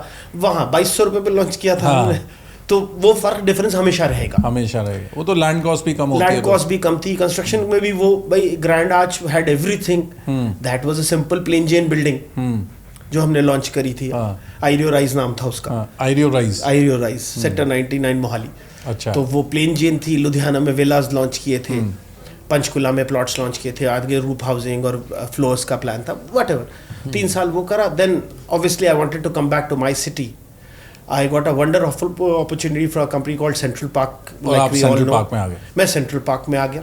वहाँ 2,200 रुपये पे लॉन्च किया था हमने. तो वो फर्क डिफरेंस हमेशा रहेगा. वो तो लैंड कॉस्ट भी कम होती है. लैंड कॉस्ट भी कम थी. कंस्ट्रक्शन में भी वो भाई grand arch had everything. That was a simple plain Jane building जो हमने लॉन्च करी थी. आईरियो राइज नाम था उसका. आईरियो राइज सेक्टर 99 मोहाली. अच्छा. तो वो प्लेन जेन थी. लुधियाना में विलास लॉन्च किए थे, पंचकुला में प्लॉट्स लॉन्च किए थे, आगे रूप हाउसिंग और फ्लोर्स का प्लान था. व्हाटएवर 3 साल वो करा. Then obviously I wanted to come back to my city. I got a wonderful opportunity for a company called Central Park. मैं सेंट्रल पार्क में आ गया.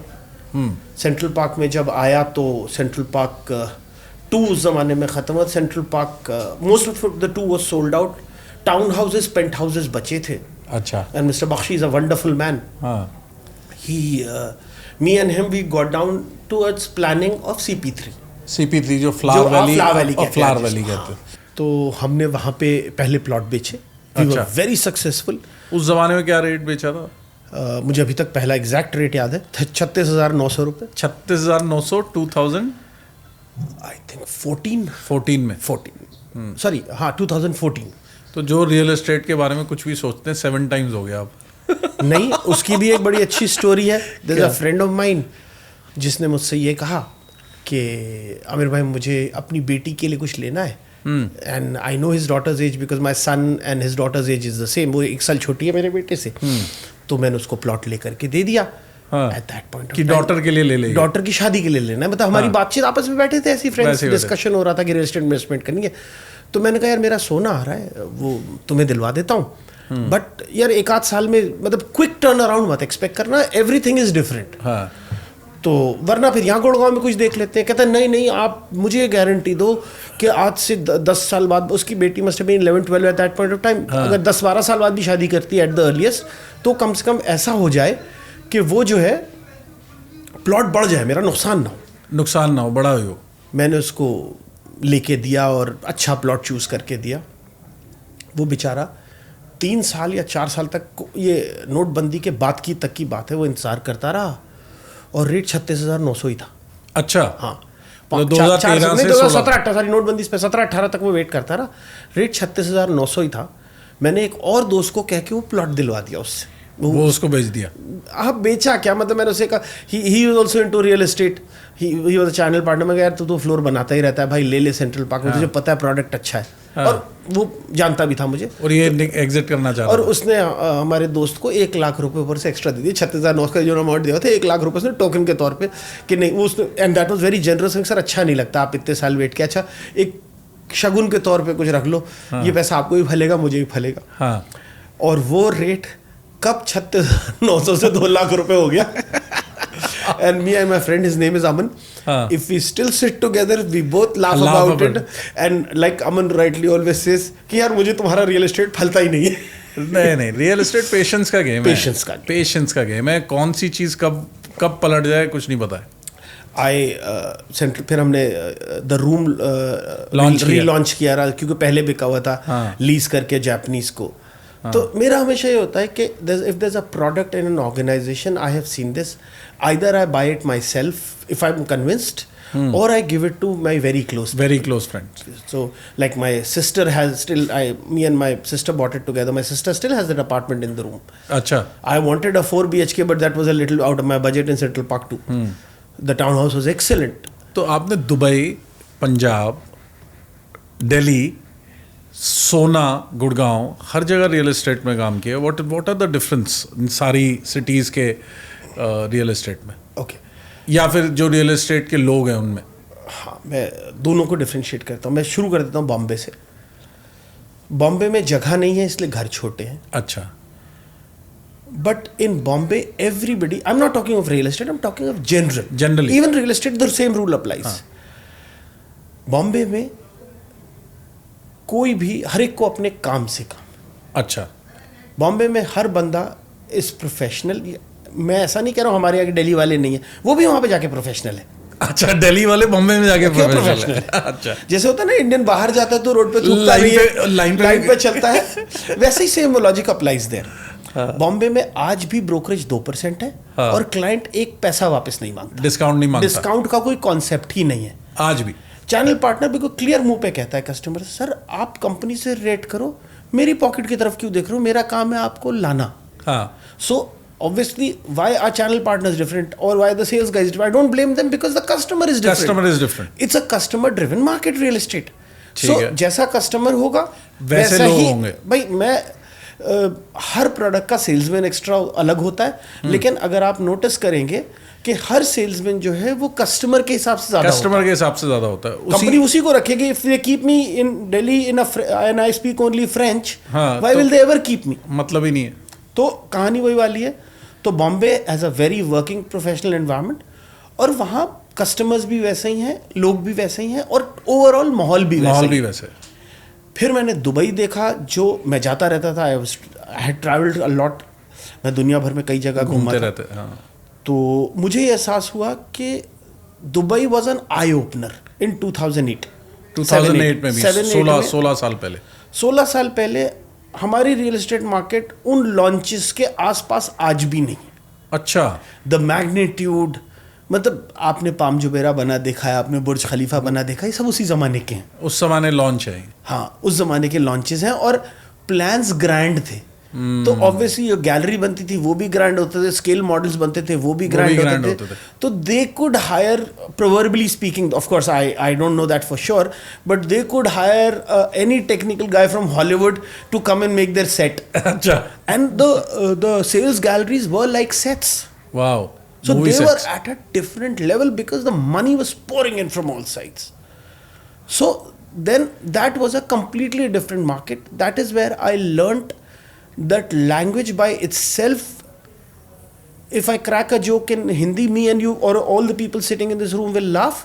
सेंट्रल पार्क में जब आया तो सेंट्रल पार्क 2 उस जमाने में खत्म हुआ. Central Park most of the 2 was sold out. Town houses, penthouses बचे थे. अच्छा. And mister Bakshi is a wonderful man. He me and him we got down towards planning of CP3 जो flower valley कहते हैं. तो हमने वहाँ पे पहले प्लॉट बेचे. We were very successful. उस जमाने में क्या रेट बेचा था? मुझे अभी तक पहला एग्जैक्ट रेट याद है. 36,900 रुपये. 36,900 2000 आई थिंक 14 सॉरी हाँ 2014. तो जो रियल एस्टेट के बारे में कुछ भी सोचते हैं 7 टाइम्स हो गया अब. नहीं, उसकी भी एक बड़ी अच्छी स्टोरी है. There is a friend of mine जिसने मुझसे ये कहा कि आमिर भाई मुझे अपनी बेटी के लिए कुछ लेना है. And I know his daughters age because my son and his daughters age is the same. वो 1 साल छोटी है मेरे बेटे से. तो मैंने उसको प्लॉट लेकर के दे दिया. At that point कि डॉटर के लिए ले लेंगे, डॉटर की शादी के लिए लेना है. मतलब हमारी बातचीत आपस में बैठे थे ऐसी फ्रेंड्स, डिस्कशन हो रहा था कि रियल एस्टेट इन्वेस्टमेंट करनी है. तो मैंने कहा यार मेरा सोना आ रहा है, वो तुम्हें दिलवा देता हूँ. बट यार 1-8 साल में मतलब क्विक टर्न अराउंड मत एक्सपेक्ट करना. Everything is different. तो वरना फिर यहाँ गुड़गांव में कुछ देख लेते हैं. कहता है नहीं आप मुझे गारंटी दो कि आज से 10 साल बाद, उसकी बेटी must be 11-12 eight that point of time, अगर 10-12 साल बाद भी शादी करती है एट द अर्लीस्ट, तो कम से कम ऐसा हो जाए कि वो जो है प्लॉट बढ़ जाए, मेरा नुकसान ना हो, बड़ा हो. मैंने उसको लेके दिया और अच्छा प्लॉट चूज़ करके दिया. वो बेचारा 3 साल या 4 साल तक, ये नोटबंदी के बाद की तक की बात है, वो इंतज़ार करता रहा और रेट 36,900 ही था. अच्छा. हाँ 2017-18 सारी नोटबंदी पे 17-18 तक वो वेट करता रहा. रेट 36,900 ही था. मैंने एक और दोस्त को कह के वो प्लॉट दिलवा दिया उससे. वो उसको बेच दिया. हाँ बेचा क्या, मतलब मैंने उसे कहा he was also into real estate. He was a channel partner. में यार तो फ्लोर बनाता ही रहता है भाई, ले सेंट्रल पार्क में, तुझे पता है प्रोडक्ट अच्छा है. और वो जानता भी था मुझे और ये एग्जिट करना चाहता. और उसने हमारे दोस्त को 1 लाख रुपए ऊपर से एक्स्ट्रा दे दिए. 36,900 का जो अमाउंट दिया था 1 लाख रुपए उसने टोकन के तौर पे कि नहीं वो उसने. And that was very generous. Sir अच्छा नहीं लगता आप इतने साल वेट किया, अच्छा एक शगुन के तौर पे कुछ रख लो. ये पैसा आपको भी फलेगा मुझे भी फलेगा. और वो रेट कब 36,900 से 2 लाख रुपए हो गया. And me and my friend, his name is Aman. If we still sit together, we both laugh about it. And like Aman rightly always says कि यार मुझे तुम्हारा रियल एस्टेट फलता ही नहीं है. नहीं रियल एस्टेट पेशेंस का गेम है. पेशेंस का गेम है. कौन सी चीज़ कब पलट जाए कुछ नहीं पता है. सेंट्रल फिर हमने द रूम रीलॉन्च किया रहा क्योंकि पहले बिका हुआ था लीज करके जापानीज को. तो मेरा हमेशा ये होता है कि if there is a product in an organization, I have seen this, either I buy it myself if I am convinced, or I give it to my very close friends. So like my sister has still, me and my sister bought it together. My sister still has that apartment in the room. Acha. I wanted a 4 BHK but that was a little out of my budget in Central Park too. The townhouse was excellent. तो आपने Dubai, Punjab, Delhi, सोना, गुड़गांव, हर जगह real estate में काम किया. What are the difference in सारी cities के real estate में? ओके. या फिर जो रियल एस्टेट के लोग हैं उनमें? हाँ, मैं दोनों को डिफ्रेंशिएट करता हूँ. मैं शुरू कर देता हूँ बॉम्बे से. बॉम्बे में जगह नहीं है इसलिए घर छोटे हैं. अच्छा. But in Bombay, everybody, I'm not talking of real estate, I'm talking of Generally. Even real estate, the same rule applies. Bombay में कोई भी हर एक को अपने काम से काम. अच्छा. बॉम्बे में हर बंदा इज प्रोफेशनल. मैं ऐसा नहीं कह रहा हूँ हमारे यहाँ दिल्ली वाले नहीं है, वो भी वहाँ पे जाके प्रोफेशनल है. अच्छा, दिल्ली वाले बॉम्बे में जाके प्रोफेशनल है. अच्छा. जैसे होता है ना, इंडियन बाहर जाता है तो रोड पे थूकता नहीं है, लाइन पे चलता है, वैसे ही same logic applies there. Bombay में आज भी ब्रोकरेज 2% है और क्लाइंट एक पैसा वापस नहीं मांगता. डिस्काउंट नहीं मांगता. डिस्काउंट का कोई कॉन्सेप्ट ही नहीं है आज भी. चैनल पार्टनर बिल्कुल क्लियर मुंह पे कहता है कस्टमर से, सर आप कंपनी से रेट करो, मेरी पॉकेट की तरफ क्यों देख रहे हो, मेरा काम है आपको लाना. सो obviously why are channel partners different or why the sales guys different? I don't blame them because the customer is different. It's a customer driven market real estate. So जैसा कस्टमर होगा वैसे लोग होंगे. भाई मैं हर प्रोडक्ट का salesman extra अलग होता है, लेकिन अगर आप नोटिस करेंगे कि हर सेल्समैन जो है वो कस्टमर के हिसाब से ज्यादा होता है. कंपनी उसी को रखेगी. If they keep me in Delhi and I speak only French, why will they ever keep me? मतलब ही नहीं है. तो कहानी वही वाली है. तो Bombay as a very working professional environment, और वहाँ कस्टमर्स भी वैसे ही हैं, लोग भी वैसे ही हैं, और ओवरऑल माहौल भी वैसे. फिर मैंने दुबई देखा, जो मैं जाता रहता था. I had travelled a lot. मैं दुनिया भर में कई जगह घूमते रहते. तो मुझे ये एहसास हुआ कि Dubai was an eye opener in 2008 में भी. 16 साल पहले हमारी रियल एस्टेट मार्केट उन लॉन्चेस के आसपास आज भी नहीं. अच्छा. द मैग्नीट्यूड, मतलब आपने पाम जुबेरा बना देखा है, आपने बुर्ज खलीफा बना देखा है, ये सब उसी ज़माने के हैं. उस ज़माने लॉन्च है. हाँ, उस ज़माने के लॉन्चेस हैं और प्लान्स ग्रैंड थे. तो ऑब्वियसली जो गैलरी बनती थी वो भी ग्रैंड होते थे, स्केल मॉडल्स बनते थे वो भी ग्रैंड होते थे. तो they could hire, proverbially speaking, of course I don't know that for sure, but they could hire any technical guy from Hollywood to come and make their set. अच्छा. And the sales galleries were like sets. Wow. So they were at a different level because the money was pouring in from all sides. So then that was a completely different market. That is where I learnt that language by itself. If I crack a joke in Hindi, me and you or all the people sitting in this room will laugh.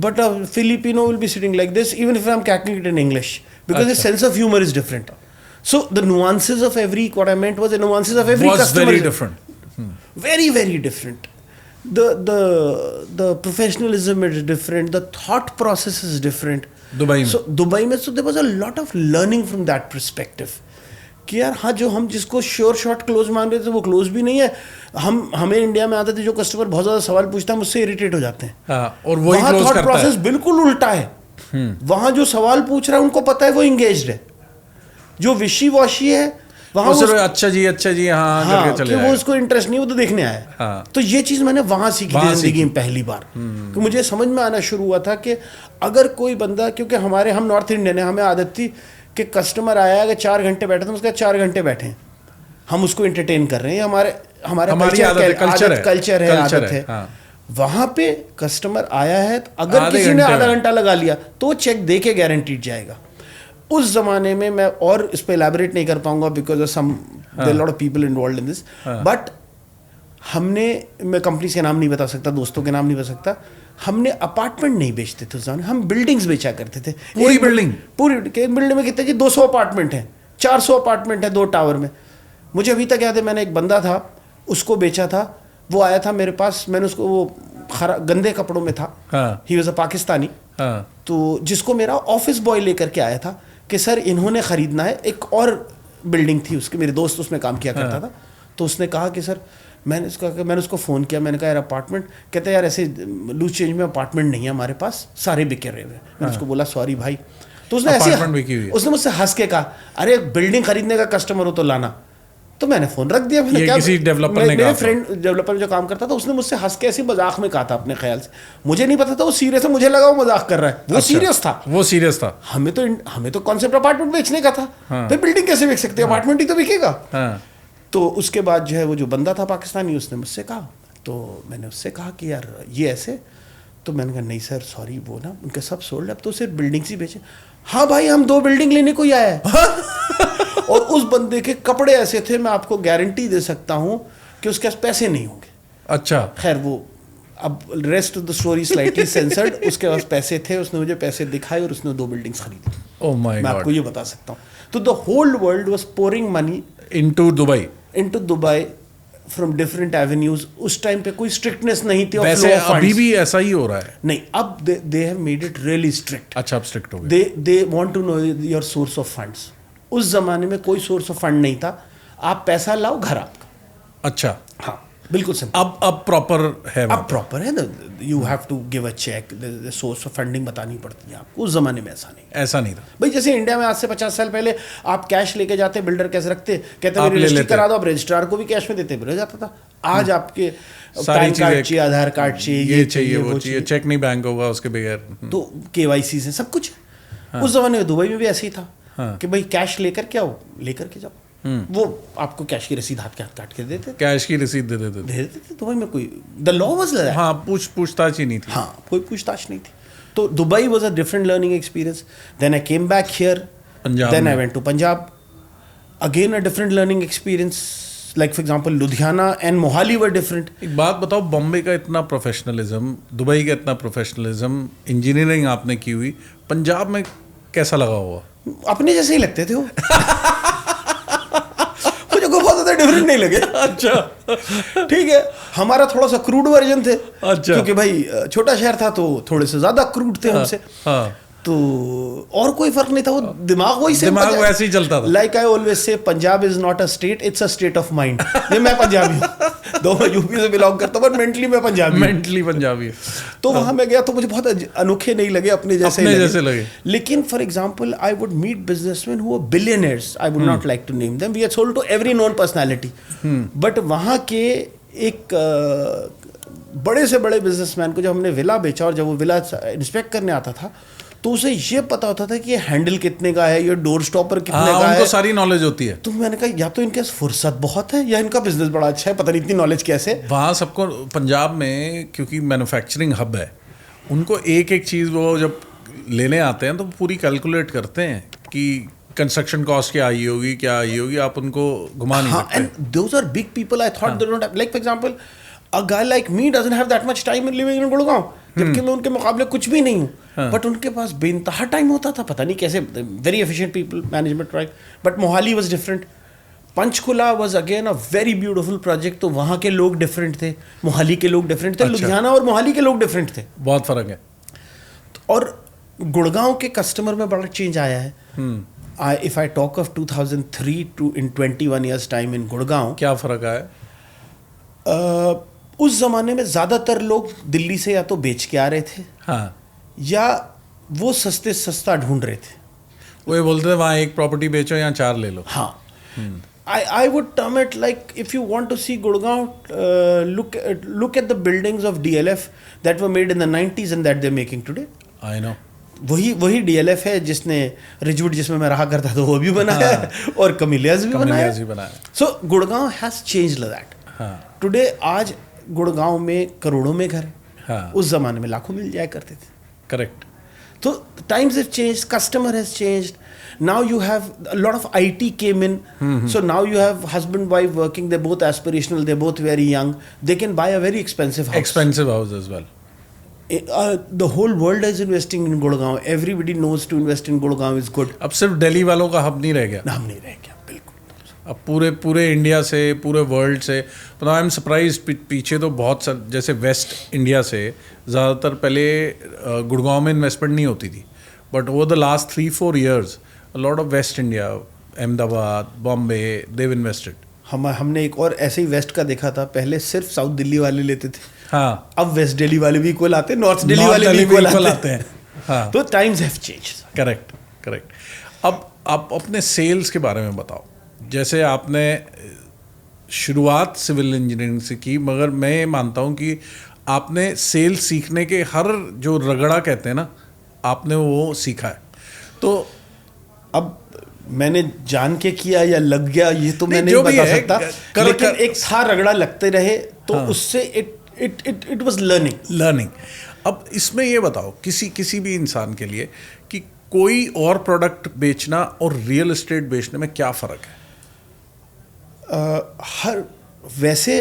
But a Filipino will be sitting like this, even if I'm cracking it in English, because his sense of humor is different. So the nuances of what I meant was the nuances of every customer very different. Very, very different. The professionalism is different. The thought process is different. Dubai में. So Dubai में, so there was a lot of learning from that perspective. कि यार हाँ, जो हम जिसको sure shot close मान रहे थे वो क्लोज भी नहीं है. हमें इंडिया में आते थे जो कस्टमर बहुत ज्यादा सवाल पूछता है, मुझसे इरिटेट हो जाते हैं. और वही क्लोज करता है. थॉट प्रोसेस बिल्कुल उल्टा है. वहाँ जो सवाल पूछ रहा है उनको पता है वो इंगेज्ड है. जो विशी वॉशी है वहाँ अच्छा जी हाँ करके चले वो उसको इंटरेस्ट नहीं, वो तो देखने आया. तो ये चीज़ मैंने वहाँ सीखी थी जिंदगी में पहली बार. कि मुझे समझ में आना शुरू हुआ था कि अगर कोई बंदा, क्योंकि हम नॉर्थ इंडियन है, हमें आदत थी कि कस्टमर आया अगर 4 घंटे बैठे तो उसका 4 घंटे बैठे हैं, हम उसको एंटरटेन कर रहे हैं. हमारा कल्चर है, आदत है. वहाँ पे कस्टमर आया है, अगर किसी ने आधा घंटा लगा लिया तो चेक दे के गारंटीड जाएगा. उस जमाने में मैं और इस पे एलैबोरेट नहीं कर पाऊंगा because of some there lot of people involved in this. But मैं कंपनीज के नाम नहीं बता सकता, दोस्तों के नाम नहीं बता सकता, हमने अपार्टमेंट नहीं बेचते थे उस जमाने, हम बिल्डिंग्स बेचा करते थे. पूरी बिल्डिंग में कितने जी 200 अपार्टमेंट हैं, 400 अपार्टमेंट है 2 टावर में. मुझे अभी तक याद है, मैंने एक बंदा था उसको बेचा था. वो आया था मेरे पास, मैंने उसको, वो गंदे कपड़ों में था, ही वाज अ पाकिस्तानी. तो जिसको मेरा ऑफिस बॉय लेकर के आया था कि सर इन्होंने ख़रीदना है. एक और बिल्डिंग थी उसके, मेरे दोस्त उसमें काम किया करता था. तो उसने कहा कि सर, मैंने उसको फ़ोन किया, मैंने कहा यार अपार्टमेंट, कहते यार ऐसे लूज चेंज में अपार्टमेंट नहीं है हमारे पास, सारे बिके रहे हुए. मैंने उसको बोला सॉरी भाई. तो उसने मुझसे हंस के कहा, अरे बिल्डिंग खरीदने का कस्टमर हो तो लाना. तो मैंने फ़ोन रख दिया. मैंने क्या, किसी डेवलपर ने, मेरे फ्रेंड डेवलपर जो काम करता था, उसने मुझसे हंस के ऐसे मजाक में कहा था अपने ख्याल से. मुझे नहीं पता था वो सीरियस है, मुझे लगा वो मजाक कर रहा है. वो सीरियस था. हमें तो कॉन्सेप्ट अपार्टमेंट बेचने का था. फिर बिल्डिंग कैसे बेच सकते हैं, अपार्टमेंट ही तो बिकेगा. तो उसके बाद जो है वो जो बंदा था पाकिस्तानी, उसने मुझसे कहा, तो मैंने उससे कहा कि यार ये ऐसे. तो मैंने कहा नहीं सर सॉरी, वो ना उनके सब सोल्ड, अब तो सिर्फ बिल्डिंग्स ही बेचे. हाँ भाई, हम 2 बिल्डिंग लेने को ही आया है. और उस बंदे के कपड़े ऐसे थे, मैं आपको गारंटी दे सकता हूँ कि उसके पास पैसे नहीं होंगे। अच्छा, खैर वो अब rest of the story slightly censored. उसके पास पैसे थे, उसने मुझे पैसे दिखाए और उसने 2 बिल्डिंग्स खरीदी। ओह माय मैं गॉड, आपको ये बता सकता हूँ। तो the whole world was pouring money into Dubai. Into Dubai from different avenues. उस टाइम पे कोई स्ट्रिक्टनेस नहीं थी। वैसे अभी भी ऐसा ही हो रहा है? नहीं, अब they have made it really strict. अच्छा, अब स्ट्रिक्ट हो गए। They want to know your source of funds. उस जमाने में कोई सोर्स ऑफ फंड नहीं था, आप पैसा लाओ घर आपका। अच्छा, हाँ बिल्कुल सिंपल। अब प्रॉपर है, अब प्रॉपर है। You have to give a cheque, source of funding बतानी पड़ती है आपको। उस जमाने में ऐसा नहीं था भाई। जैसे इंडिया में आज से 50 साल पहले आप कैश लेके जाते, बिल्डर कैसे रखते, कहते मेरी रजिस्ट्री करा दो, आप रजिस्ट्रार को भी कैश में देते, मिल जाता था। आज आपके पैन कार्ड चाहिए, आधार कार्ड चाहिए, ये चाहिए, वो चाहिए, चेक नहीं बैंक होगा उसके बगैर, तो KYC से सब कुछ। उस जमाने में दुबई में भी ऐसे ही था कि भाई कैश लेकर के आओ, लेकर के जाओ। वो आपको कैश की रसीद हाथ के हाथ काट के देते, कैश की रसीद दे देते थे। दुबई में कोई द लॉ वाज लाइक, हाँ, पूछताछ ही नहीं थी। हाँ, कोई पूछताछ नहीं थी। तो Dubai was a different learning experience. Then I came back here, then I went to Punjab, again a different learning experience. Like for example Ludhiana and Mohali were different. एक बात बताओ, बॉम्बे का इतना प्रोफेशनलिज्म, दुबई का इतना प्रोफेशनलिज्म, इंजीनियरिंग आपने की हुई, पंजाब में कैसा लगा हुआ? अपने जैसे ही लगते थे वो। मुझे को बहुत ज्यादा डिफरेंट नहीं लगे। अच्छा, ठीक है, हमारा थोड़ा सा क्रूड वर्जन थे। अच्छा, क्योंकि भाई छोटा शहर था तो थोड़े से ज्यादा क्रूड थे हमसे। हाँ, तो और कोई फर्क नहीं था, वो दिमाग वही से, दिमाग वैसे ही चलता था। Like I always say, Punjab is not a state, it's a state of mind. ये मैं पंजाबी हूँ, दो मैं यूपी से बिलोंग करता हूँ, बट मेंटली मैं पंजाबी, मेंटली पंजाबी। तो वहां मैं गया तो मुझे बहुत अनोखे नहीं लगे, अपने जैसे लगे। लेकिन for example I would meet businessman who are billionaires, I would not like to name them, we are sold to every known personality, but वहां के एक बड़े से बड़े बिजनेसमैन को जब हमने विला बेचा और जब वो विला इंस्पेक्ट करने आता था तो उसे ये पता होता था कि ये हैंडल कितने का है, ये डोर स्टॉपर कितने का है, उनको सारी नॉलेज होती है। तो मैंने कहा या तो इनके पास फुर्सत बहुत है या इनका बिजनेस बड़ा अच्छा है, पता नहीं इतनी नॉलेज कैसे। वहाँ सबको पंजाब में क्योंकि मैन्युफैक्चरिंग हब है, उनको एक एक चीज़ वो जब लेने आते हैं तो पूरी कैलकुलेट करते हैं कि कंस्ट्रक्शन कॉस्ट क्या आई होगी, क्या आई होगी, आप उनको घुमा नहीं सकते। And those are big people, I thought they don't have, like for example a guy like me doesn't have that much time in living in Gurgaon, जबकि मैं उनके मुकाबले कुछ भी नहीं हूँ, बट उनके पास बेइंतहा टाइम होता था, पता नहीं कैसे, very efficient people, management right. But Mohali was different, Panchkula was again a very beautiful project, तो वहाँ के लोग डिफरेंट थे, मोहाली के लोग डिफरेंट थे, अच्छा। लुधियाना और मोहाली के लोग डिफरेंट थे, बहुत फर्क है। और गुड़गांव के कस्टमर में बड़ा चेंज आया है। If I talk of 2003 to in 21 years time in Gurgaon, क्या फर्क आया? उस जमाने में ज्यादातर लोग दिल्ली से या तो बेच के आ रहे थे, हाँ, या वो सस्ते सस्ता ढूंढ रहे थे। वो ये बोलते थे वहाँ एक प्रॉपर्टी बेचो यहाँ 4 ले लो। हाँ, I would term it like if you want to see Gurgaon, look at the buildings of DLF that were made in the 90s and that they're making today. I know. वही DLF है जिसने रिजवुड, जिसमें मैं रहा करता था, वो भी बनाया है, और कमिलियाज भी बनाया। So Gurgaon has changed like that. हाँ, टुडे आज गुड़गांव में करोड़ों में घर है, हाँ, उस जमाने में लाखों मिल जाया करते थे। करेक्ट। तो times have changed, customer has changed. Now you have a lot of IT came in. So now you have husband wife working. They're both aspirational. They're both very young. They can buy a very expensive house. Expensive house as well. The whole world is investing in Gurgaon. Everybody knows to invest in Gurgaon is good. अब सिर्फ दिल्ली वालों का hub नहीं रह गया, नाम नहीं रह गया, बिल्कुल। अब पूरे इंडिया से, पूरे वर्ल्ड से, मतलब आई एम सरप्राइज, पीछे तो बहुत जैसे वेस्ट इंडिया से ज़्यादातर पहले गुड़गांव में इन्वेस्टमेंट नहीं होती थी, but over the last 3-4 years a lot of West India, Ahmedabad, Bombay, they've invested. हमने एक और ऐसे ही वेस्ट का देखा था, पहले सिर्फ साउथ दिल्ली वाले लेते थे, हाँ, अब वेस्ट दिल्ली वाले भी इक्वल आते हैं, नॉर्थ दिल्ली वाले भी इक्वल आते हैं। हाँ, तो टाइम्स हैव चेंज्ड। करेक्ट। अब आप अपने सेल्स के बारे में बताओ। जैसे आपने शुरुआत सिविल इंजीनियरिंग से की, मगर मैं मानता हूँ कि आपने सेल्स सीखने के हर जो रगड़ा कहते हैं ना, आपने वो सीखा है। तो अब मैंने जान के किया या लग गया ये तो मैं नहीं बता सकता, लेकिन एक था रगड़ा लगते रहे तो हाँ, उससे इट वाज लर्निंग। अब इसमें ये बताओ किसी भी इंसान के लिए कि कोई और प्रोडक्ट बेचना और रियल एस्टेट बेचने में क्या फ़र्क है? हर वैसे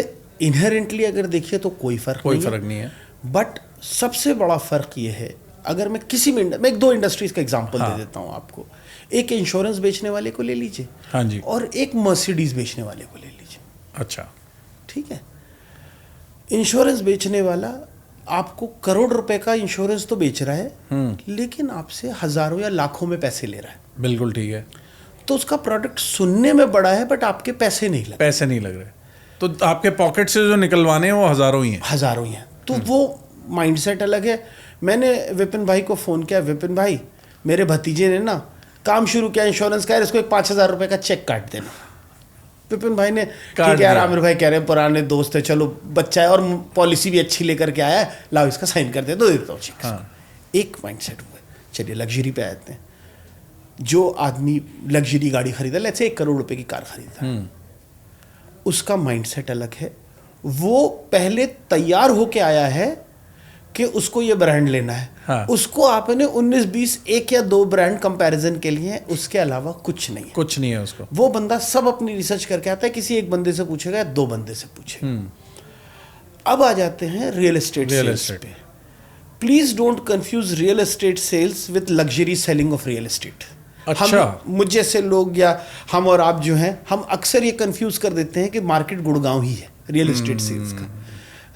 इनहेरेंटली अगर देखिए तो कोई फर्क नहीं है। बट सबसे बड़ा फर्क ये है, अगर मैं किसी में मैं एक दो इंडस्ट्रीज का एग्जांपल दे देता हूँ आपको। एक इंश्योरेंस बेचने वाले को ले लीजिए, हाँ जी, और एक मर्सिडीज बेचने वाले को ले लीजिए। अच्छा, ठीक है, इंश्योरेंस बेचने वाला आपको करोड़ रुपए का इंश्योरेंस तो बेच रहा है, लेकिन आपसे हजारों या लाखों में पैसे ले रहा है। बिल्कुल ठीक है। तो उसका प्रोडक्ट सुनने में बड़ा है, बट आपके पैसे नहीं लग रहे, तो आपके पॉकेट से जो निकलवाने हैं वो हजारों ही हैं। तो वो माइंडसेट अलग है। मैंने विपिन भाई को फ़ोन किया, विपिन भाई मेरे भतीजे ने ना काम शुरू किया इंश्योरेंस का, इसको एक 5,000 रुपये का चेक काट देना। विपिन भाई ने ठीक है यार, आमिर भाई कह रहे हैं पुराने दोस्त है, चलो बच्चा है और पॉलिसी भी अच्छी लेकर के आया है, लाओ इसका साइन कर दे, तो देता हूँ चेक। एक माइंडसेट हुआ। चलिए लग्जरी पे आते हैं। जो आदमी लग्जरी गाड़ी खरीदा, लेट्स से 1 करोड़ रुपए की कार खरीदा, उसका माइंडसेट अलग है। वो पहले तैयार होके आया है कि उसको ये ब्रांड लेना है। हाँ। उसको आपने 19-20 1 या 2 ब्रांड कंपैरिजन के लिए, उसके अलावा कुछ नहीं है उसको। वो बंदा सब अपनी रिसर्च करके आता है, किसी एक बंदे से पूछेगा या 2 बंदे से पूछेगा। अब आ जाते हैं रियल एस्टेट पे। Please don't confuse real estate sales with luxury selling of real estate. अच्छा, मुझ जैसे लोग या हम और आप जो हैं, हम अक्सर ये कंफ्यूज कर देते हैं कि मार्केट गुड़गांव ही है रियल एस्टेट सेल्स का।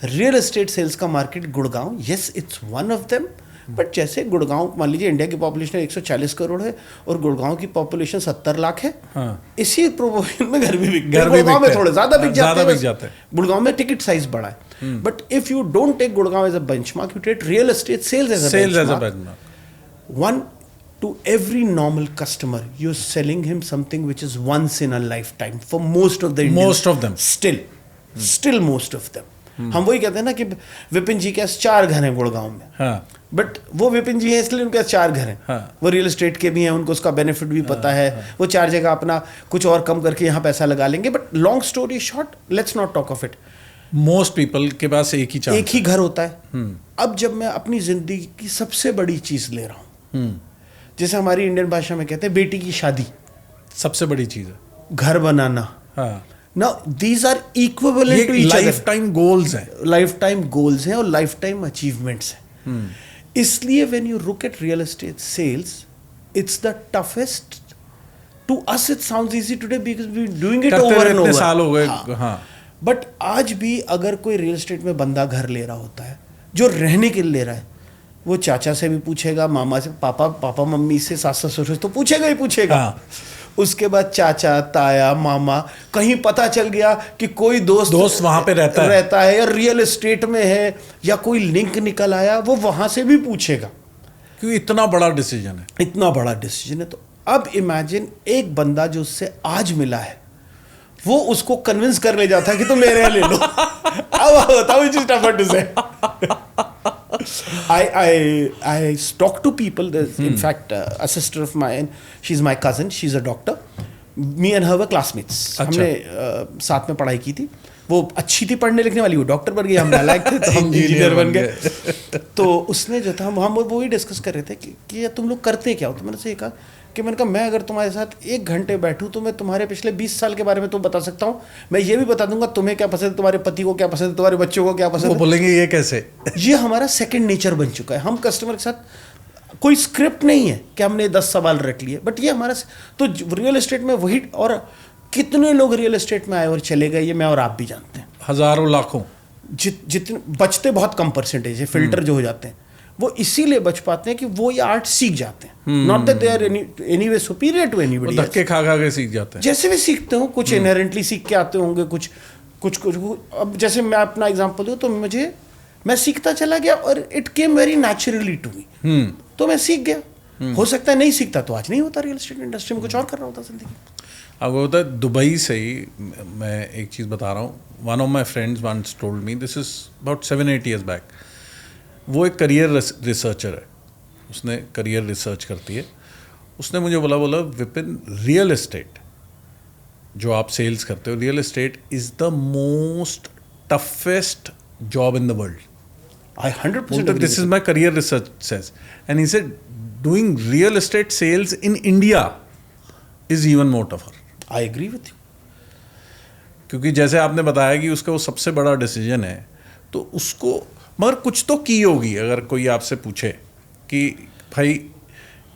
रियल एस्टेट सेल्स का market Gurgaon, yes it's one of them, but जैसे गुड़गांव मान लीजिए इंडिया की पॉपुलेशन 140 करोड़ है और गुड़गांव की पॉपुलेशन 70 लाख है। हाँ। इसी प्रोपोर्शन में घर भी बिकते हैं। गुड़गांव में थोड़े ज्यादा बिक जाते हैं। गुड़गांव में टिकट साइज बड़ा है। But if you don't take Gurgaon as a benchmark, you take real estate sales as a benchmark. One, to every normal customer, you're selling him something which is once in a lifetime for most of the Indians. Most of them. Still most of them. हम वही कहते हैं ना कि विपिन जी के पास 4 घर हैं गुड़गांव में। हाँ। बट वो विपिन जी हैं इसलिए उनके पास 4 घर हैं। हाँ। वो रियल एस्टेट के भी हैं, उनको उसका बेनिफिट भी पता है। वो 4 जगह अपना कुछ और कम करके यहाँ पैसा लगा लेंगे। But long story short, let's not talk of it. Most people के पास एक ही घर होता है। अब जब मैं अपनी जिंदगी की सबसे बड़ी चीज ले रहा हूँ, जैसे हमारी इंडियन भाषा में कहते हैं बेटी की शादी सबसे बड़ी चीज है, घर बनाना। हाँ। Now these are equivalent to each other. Lifetime goals हैं, लाइफटाइम गोल्स हैं और लाइफटाइम अचीवमेंट्स हैं। इसलिए when you look at real estate sales, it's the toughest. To us it sounds easy today because we're doing it over and over. साल हो गए। हाँ। But आज भी अगर कोई रियल एस्टेट में बंदा घर ले रहा होता है, जो रहने के लिए ले रहा है, वो चाचा से भी पूछेगा, मामा से, पापा मम्मी से, सास ससुर से तो पूछेगा ही पूछेगा। हाँ। उसके बाद चाचा ताया मामा, कहीं पता चल गया कि कोई दोस्त वहां पे रहता है या रियल एस्टेट में है या कोई लिंक निकल आया, वो वहां से भी पूछेगा, क्योंकि इतना बड़ा डिसीजन है। तो अब इमेजिन एक बंदा जो उससे आज मिला है, वो उसको कन्विंस कर ले जाता है कि तुम मेरे यहाँ ले लो। अब बताओ, which is tougher to say. I talk to people. There's, in fact, a sister of mine, she's my cousin, she's a doctor. Me and her were classmates. हमने साथ में पढ़ाई की थी। वो अच्छी थी पढ़ने लिखने वाली, वो डॉक्टर बन गई, हम नालायक थे तो हम इंजीनियर बन गए। तो उसने जो था, हम वो ही डिस्कस कर रहे थे कि तुम लोग करते क्या हो। तो मैंने से कहा कि मैं अगर तुम्हारे साथ 1 घंटे बैठूं तो मैं तुम्हारे पिछले 20 साल के बारे में तो बता सकता हूँ। मैं ये भी बता दूंगा तुम्हें क्या पसंद है, तुम्हारे पति को क्या पसंद है, तुम्हारे बच्चों को क्या पसंद है। वो बोलेंगे ये कैसे। ये हमारा सेकंड नेचर बन चुका है। हम कस्टमर के साथ कोई स्क्रिप्ट नहीं है कि हमने 10 सवाल रख लिए, बट ये हमारा तो रियल एस्टेट में वही। और कितने लोग रियल एस्टेट में आए और चले गए, ये मैं और आप भी जानते हैं। हजारों लाखों। जितने बचते बहुत कम परसेंटेज है, फिल्टर जो हो जाते हैं, वो इसीलिए बच पाते हैं कि वो ये आर्ट सीख जाते हैं। Not that they are anyway superior to anybody, धक्के खा के सीख जाते हैं। जैसे भी सीखते हो, कुछ इनहेरेंटली सीख के आते होंगे, कुछ। अब जैसे मैं अपना एग्जांपल दूं तो मैं सीखता चला गया और it came very naturally to me. तो मैं सीख गया। हो सकता है नहीं सीखता तो आज नहीं होता रियल एस्टेट इंडस्ट्री में, कुछ और कर रहा होता जिंदगी। अब वो होता है दुबई से ही मैं एक चीज़ बता रहा हूँ। One of my friends once told me, this is about 7-8 years back. वो एक करियर रिसर्चर है, उसने करियर रिसर्च करती है। उसने मुझे बोला विपिन, रियल एस्टेट जो आप सेल्स करते हो, real estate is the most toughest job in the world. I 100% agree. This is my career research says. And he said, doing real estate sales in India is even more tougher. I agree with you. क्योंकि जैसे आपने बताया कि उसका वो सबसे बड़ा decision है, तो उसको मगर कुछ तो की होगी। अगर कोई आपसे पूछे कि भाई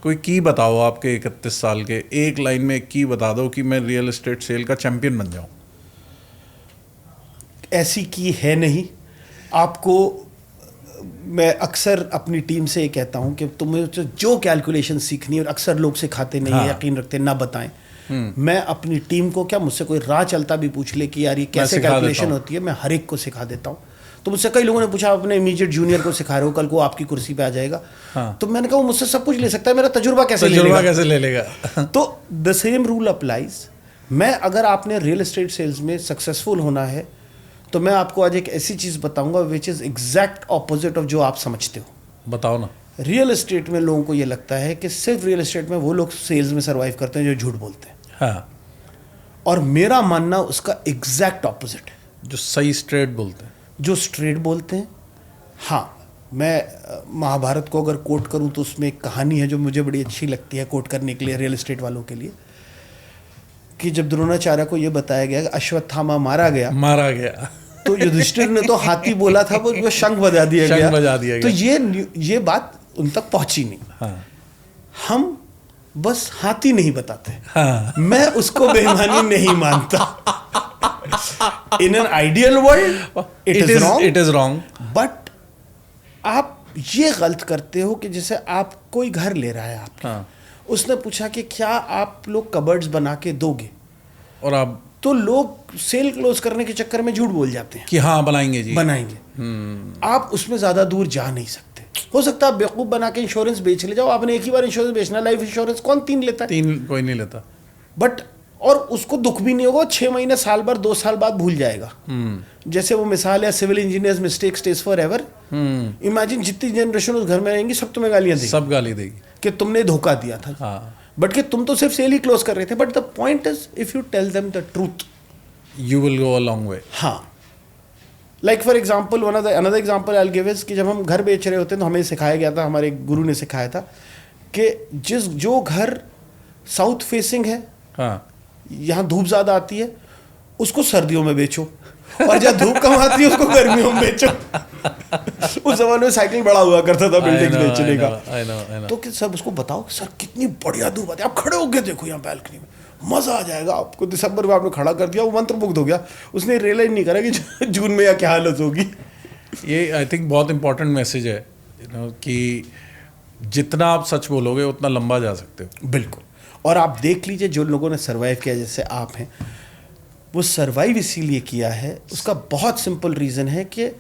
कोई की बताओ आपके 31 साल के, एक लाइन में एक की बता दो कि मैं रियल एस्टेट सेल का चैंपियन बन जाऊं। ऐसी की है नहीं। आपको मैं अक्सर अपनी टीम से ये कहता हूं कि तुम्हें जो कैलकुलेशन सीखनी है, और अक्सर लोग सिखाते नहीं है, यकीन रखते ना बताएं। मैं अपनी टीम को, क्या मुझसे कोई राह चलता भी पूछ ले कि यार ये कैसे कैलकुलेशन होती है, मैं हर एक को सिखा देता हूँ। तो मुझसे कई लोगों ने पूछा आप अपने इमीडिएट जूनियर को सिखा रहे हो, कल को आपकी कुर्सी पे आ जाएगा। तो मैंने कहा वो मुझसे सब कुछ ले सकता है, मेरा तजुर्बा कैसे ले लेगा। तो द सेम रूल अप्लाइज। मैं अगर आपने रियल एस्टेट सेल्स में सक्सेसफुल होना है तो मैं आपको आज एक ऐसी चीज़ बताऊंगा which is exact opposite of जो आप समझते हो। बताओ ना। रियल एस्टेट में लोगों को ये लगता है कि सिर्फ रियल एस्टेट में वो लोग सेल्स में सर्वाइव करते हैं जो झूठ बोलते हैं। हाँ। और मेरा मानना उसका एग्जैक्ट ऑपोजिट है। जो सही स्ट्रेट बोलते हैं, जो स्ट्रेट बोलते हैं। हाँ, मैं महाभारत को अगर कोट करूं तो उसमें एक कहानी है जो मुझे बड़ी अच्छी लगती है कोट करने के लिए रियल एस्टेट वालों के लिए, कि जब द्रोणाचार्य को ये बताया गया कि अश्वत्थामा मारा गया तो युधिष्ठिर ने तो हाथी बोला था, वो शंख बजा दिया गया। तो ये बात उन तक पहुंची नहीं। हाँ। हम बस हाथी नहीं बताते। हाँ। मैं उसको बेईमानी नहीं मानता। In an ideal world it is wrong, but आप ये गलत करते हो कि जैसे आप कोई घर ले रहा है आपके, हाँ। उसने पूछा कि क्या आप लोग कबर्ड्स बना के दोगे, और आप तो लोग सेल क्लोज करने के चक्कर में झूठ बोल जाते हैं कि हाँ बनाएंगे जी, बनाएंगे। आप उसमें ज्यादा दूर जा नहीं सकते। हो सकता है आप बेवकूफ बना के इंश्योरेंस बेच ले जाओ, आपने एक ही बार इंश्योरेंस बेचना, लाइफ इंश्योरेंस कौन 3 लेता है? 3 कोई नहीं लेता। बट और उसको दुख भी नहीं होगा, 6 महीने, साल भर, 2 साल बाद भूल जाएगा। जैसे वो मिसाल है civil engineers mistake stays forever एवर। इमेजिन जितनी जनरेशन उस घर में रहेंगी सब तुम्हें गालियां देगी, सब गाली देगी कि तुमने धोखा दिया था। हाँ। बट कि तुम तो सिर्फ सेल ही क्लोज कर रहे थे। But the point is if you tell them the truth, you will go a long way. हाँ, like for example another example I will give is कि जब हम घर बेच रहे होते हैं तो हमें सिखाया गया था, हमारे गुरु ने सिखाया था कि जो घर साउथ फेसिंग है, हाँ, यहाँ धूप ज्यादा आती है, उसको सर्दियों में बेचो, और जहाँ धूप कम आती है उसको गर्मियों में बेचो। उस जमाने में साइकिल बड़ा हुआ करता था बिल्डिंग बेचने का। तो कि सर उसको बताओ सर कितनी बढ़िया धूप आती है, आप खड़े होके देखो यहाँ बैल्कनी में, मजा आ जाएगा आपको। दिसंबर में आपने खड़ा कर दिया, वो मंत्रमुग्ध हो गया, उसने रियलाइज नहीं करा कि जून में या क्या हालत होगी। ये आई थिंक बहुत इंपॉर्टेंट मैसेज है, कि जितना आप सच बोलोगे उतना लंबा जा सकते हो। बिल्कुल। और आप देख लीजिए जो लोगों ने सर्वाइव किया, जैसे आप हैं, वो सर्वाइव इसीलिए किया है, उसका बहुत सिंपल रीजन है कि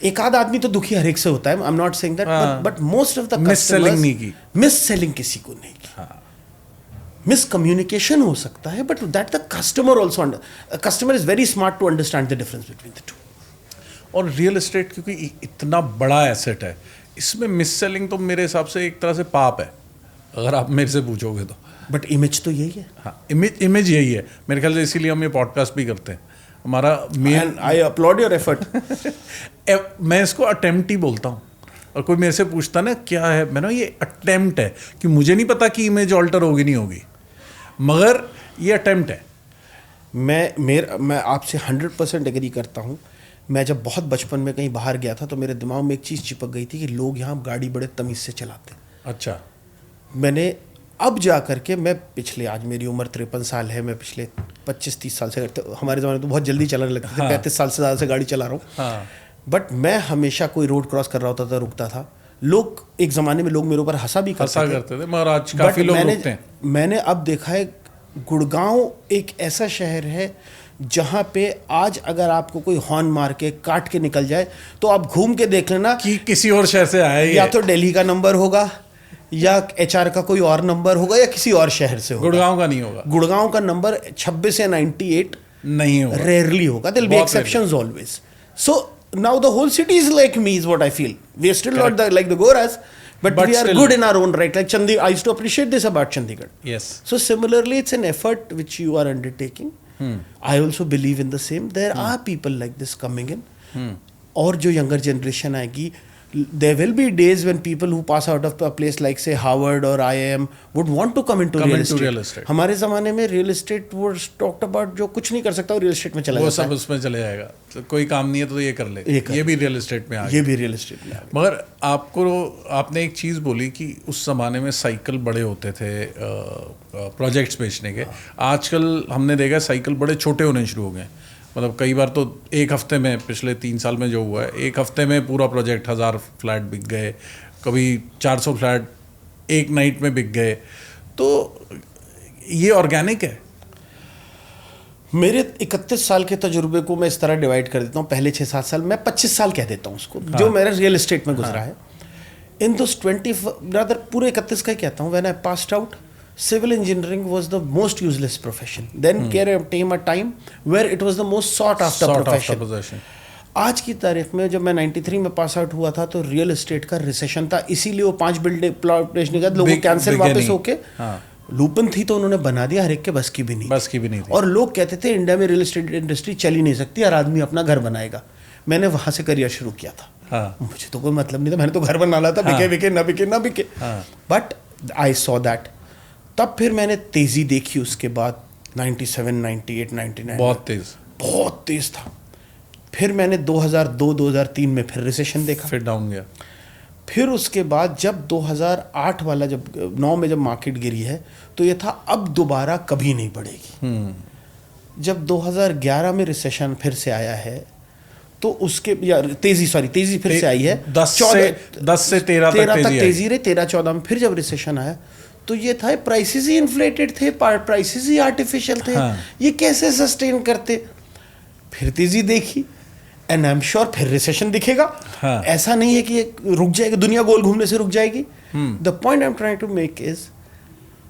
एक आध आदमी तो दुखी हर एक से होता है, I am not saying that, but most of the miss selling नहीं की, मिस सेलिंग किसी को नहीं की। मिस कम्युनिकेशन हो सकता है, but that the customer also customer is very smart to understand the difference between the two. और रियल एस्टेट क्योंकि इतना बड़ा एसेट है, इसमें मिस सेलिंग तो मेरे हिसाब से एक तरह से पाप है, अगर आप मेरे से पूछोगे तो। बट इमेज तो यही है। हाँ, इमेज यही है मेरे ख्याल से, इसीलिए हम ये पॉडकास्ट भी करते हैं। हमारा main, I applaud your effort. मैं इसको अटेम्प्ट ही बोलता हूँ, और कोई मेरे से पूछता ना क्या है, मैंने ये अटेम्प्ट है, कि मुझे नहीं पता कि इमेज ऑल्टर होगी नहीं होगी, मगर ये अटेम्प्ट है। मैं आपसे 100% एग्री करता हूँ। मैं जब बहुत बचपन में कहीं बाहर गया था तो मेरे दिमाग में एक चीज़ चिपक गई थी कि लोग यहाँ गाड़ी बड़े तमीज़ से चलाते हैं। अच्छा। मैंने अब जा करके, मैं पिछले, आज मेरी उम्र 53 साल है, मैं पिछले 25-30 साल से, हमारे ज़माने तो बहुत जल्दी चलाने लगते थे, 35 साल से ज़्यादा से गाड़ी चला रहा हूँ। हाँ। बट मैं हमेशा कोई रोड क्रॉस कर रहा होता था, रुकता था। लोग एक ज़माने में लोग मेरे ऊपर हंसा भी करते थे, मगर आज काफ़ी लोग रुकते हैं। मैंने अब देखा है गुड़गांव एक ऐसा शहर है जहाँ पे आज अगर आपको कोई हॉर्न मार के काट के निकल जाए तो आप घूम के देख लेना कि किसी और शहर से आया है, या तो दिल्ली का नंबर होगा, या HR का कोई और नंबर होगा, या किसी और शहर से होगा। गुड़गांव का नहीं होगा। गुड़गांव का नंबर 26 या 98 नहीं होगा, रेयरली होगा। There will be exceptions always. So now the whole city is like me, is what I feel. We are still not like the goras, but we are still good in our own right. Like Chandigarh, I used to appreciate this about Chandigarh. Yes. So similarly, it's an effort which you are undertaking. I also believe in the same. There are people like this coming in. और जो younger generation आएगी, there will be days when people who pass out of a place like say Harvard or IIM would want to come into real estate. हमारे ज़माने में real estate was talked about, जो कुछ नहीं कर सकता वो real estate में चला जाता है, वो सब उसमें चले जाएगा, तो कोई काम नहीं है तो ये कर ले, ये भी real estate में आ गया, ये भी real estate में आ गया। मगर आपने एक चीज़ बोली कि उस ज़माने में साइकिल बड़े होते थे प्रोजेक्ट्स बेचने के, आजकल हमने देखा साइकिल बड़े छोटे होने शुरू हो गए। मतलब कई बार तो एक हफ्ते में, पिछले 3 साल में जो हुआ है, एक हफ्ते में पूरा प्रोजेक्ट 1000 फ्लैट बिक गए, कभी 400 फ्लैट एक नाइट में बिक गए। तो ये ऑर्गेनिक है? मेरे 31 साल के तजुर्बे को मैं इस तरह डिवाइड कर देता हूँ, पहले 6-7 साल, मैं 25 साल कह देता हूँ उसको, जो मेरा रियल एस्टेट में गुजरा है। इन दोस 20 रादर पूरे 31 का ही कहता हूँ, when I passed out, civil engineering was the most useless profession. Then came a time where it was the most sought after profession. आज की तारीख में जब मैं 93 में पास आउट हुआ था तो रियल एस्टेट का रिसेशन था, इसीलिए वो 5 बिल्डिंग प्लॉट बेचने का लोगों कैंसिल वापस होके लूपन थी तो उन्होंने बना दिया, हर एक के बस की भी नहीं थी। और लोग कहते थे इंडिया में रियल एस्टेट इंडस्ट्री चल ही नहीं सकती, हर आदमी अपना घर बनाएगा। मैंने वहां से करियर शुरू किया था, मुझे तो कोई मतलब नहीं था, मैंने तो घर बना लिया था, बिके ना बिके। बट आई सॉ दैट, तब फिर मैंने तेजी देखी उसके बाद 97, 98, 99 बहुत तेज था। फिर मैंने 2002-2003 में फिर रिसेशन देखा, फिर डाउन गया। फिर उसके बाद जब 2008 वाला जब 9 में जब मार्केट गिरी है तो ये था अब दोबारा कभी नहीं बढ़ेगी। जब 2011 में रिसेशन फिर से आया है तो उसके तेजी फिर से आई है, 10 से 13 तक तेजी रही। 13-14 में फिर जब रिसेशन आया तो ये था प्राइसेस ही इन्फ्लेटेड थे, प्राइसेस ही आर्टिफिशियल थे, ये कैसे सस्टेन करते। फिर तेजी देखी एंड आई एम श्योर फिर रिसेशन दिखेगा। ऐसा नहीं है कि ये रुक जाएगा, दुनिया गोल घूमने से रुक जाएगी। The point I am trying to make is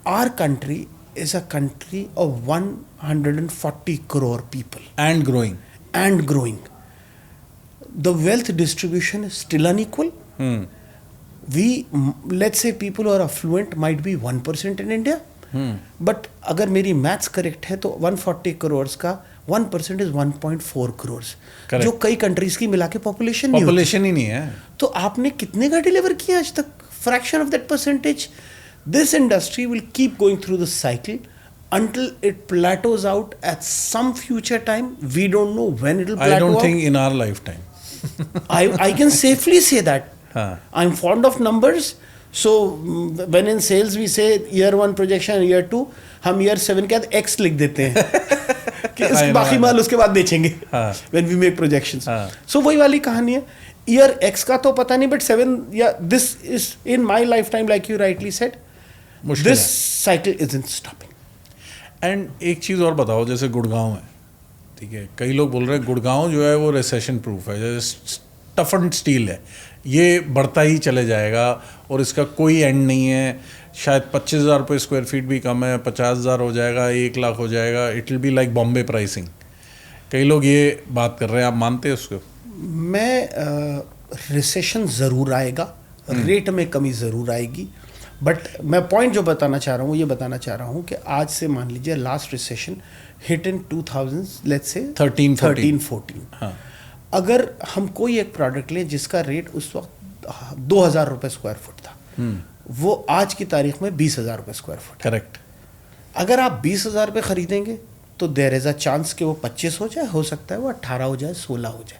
our country is a country of 140 crore people and growing. The wealth distribution is still unequal. let's say people who are affluent might be 1% in India, but अगर मेरी maths correct है तो 140 करोड़ का 1% is 1.4 crore, जो कई countries की मिला के पॉपुलेशन ही नहीं है। तो आपने कितने का डिलीवर किया आज तक? Fraction of that percentage. This industry will keep going through the cycle until it plateaus out at some future time. We don't know when it will plateau out. I don't think in our lifetime. I can safely say that. I'm fond of numbers, so when in sales we say year 1 projection, year 2, हम year 7 के बाद X लिख देते हैं कि बाकी माल उसके बाद बेचेंगे when we make projections. So वही वाली कहानी है। year X का तो पता नहीं, but 7 this is in my lifetime, like you rightly said, this cycle isn't stopping. And एक चीज़ और बताओ, जैसे गुड़गांव है, ठीक है, कई लोग बोल रहे हैं गुड़गांव जो है वो रिसेशन प्रूफ है, जैसे टफ एंड स्टील है, ये बढ़ता ही चले जाएगा और इसका कोई एंड नहीं है। शायद 25,000 रुपये स्क्वायर फीट भी कम है, 50,000 हो जाएगा, 1 लाख हो जाएगा, it will be like Bombay pricing. कई लोग ये बात कर रहे हैं, आप मानते हैं उसको? मैं रिसेशन ज़रूर आएगा, रेट में कमी ज़रूर आएगी, बट मैं पॉइंट जो बताना चाह रहा हूँ, ये बताना चाह रहा हूँ कि आज से मान लीजिए last recession hit in 2000, let's say 13-14। अगर हम कोई एक प्रोडक्ट लें जिसका रेट उस वक्त 2,000 रुपये स्क्वायर फुट था, वो आज की तारीख में 20,000 रुपये स्क्वायर फुट। करेक्ट। अगर आप 20,000 रुपये खरीदेंगे तो देयर इज़ अ चांस कि वो 25 हो जाए, हो सकता है वो 18 हो जाए, 16 हो जाए,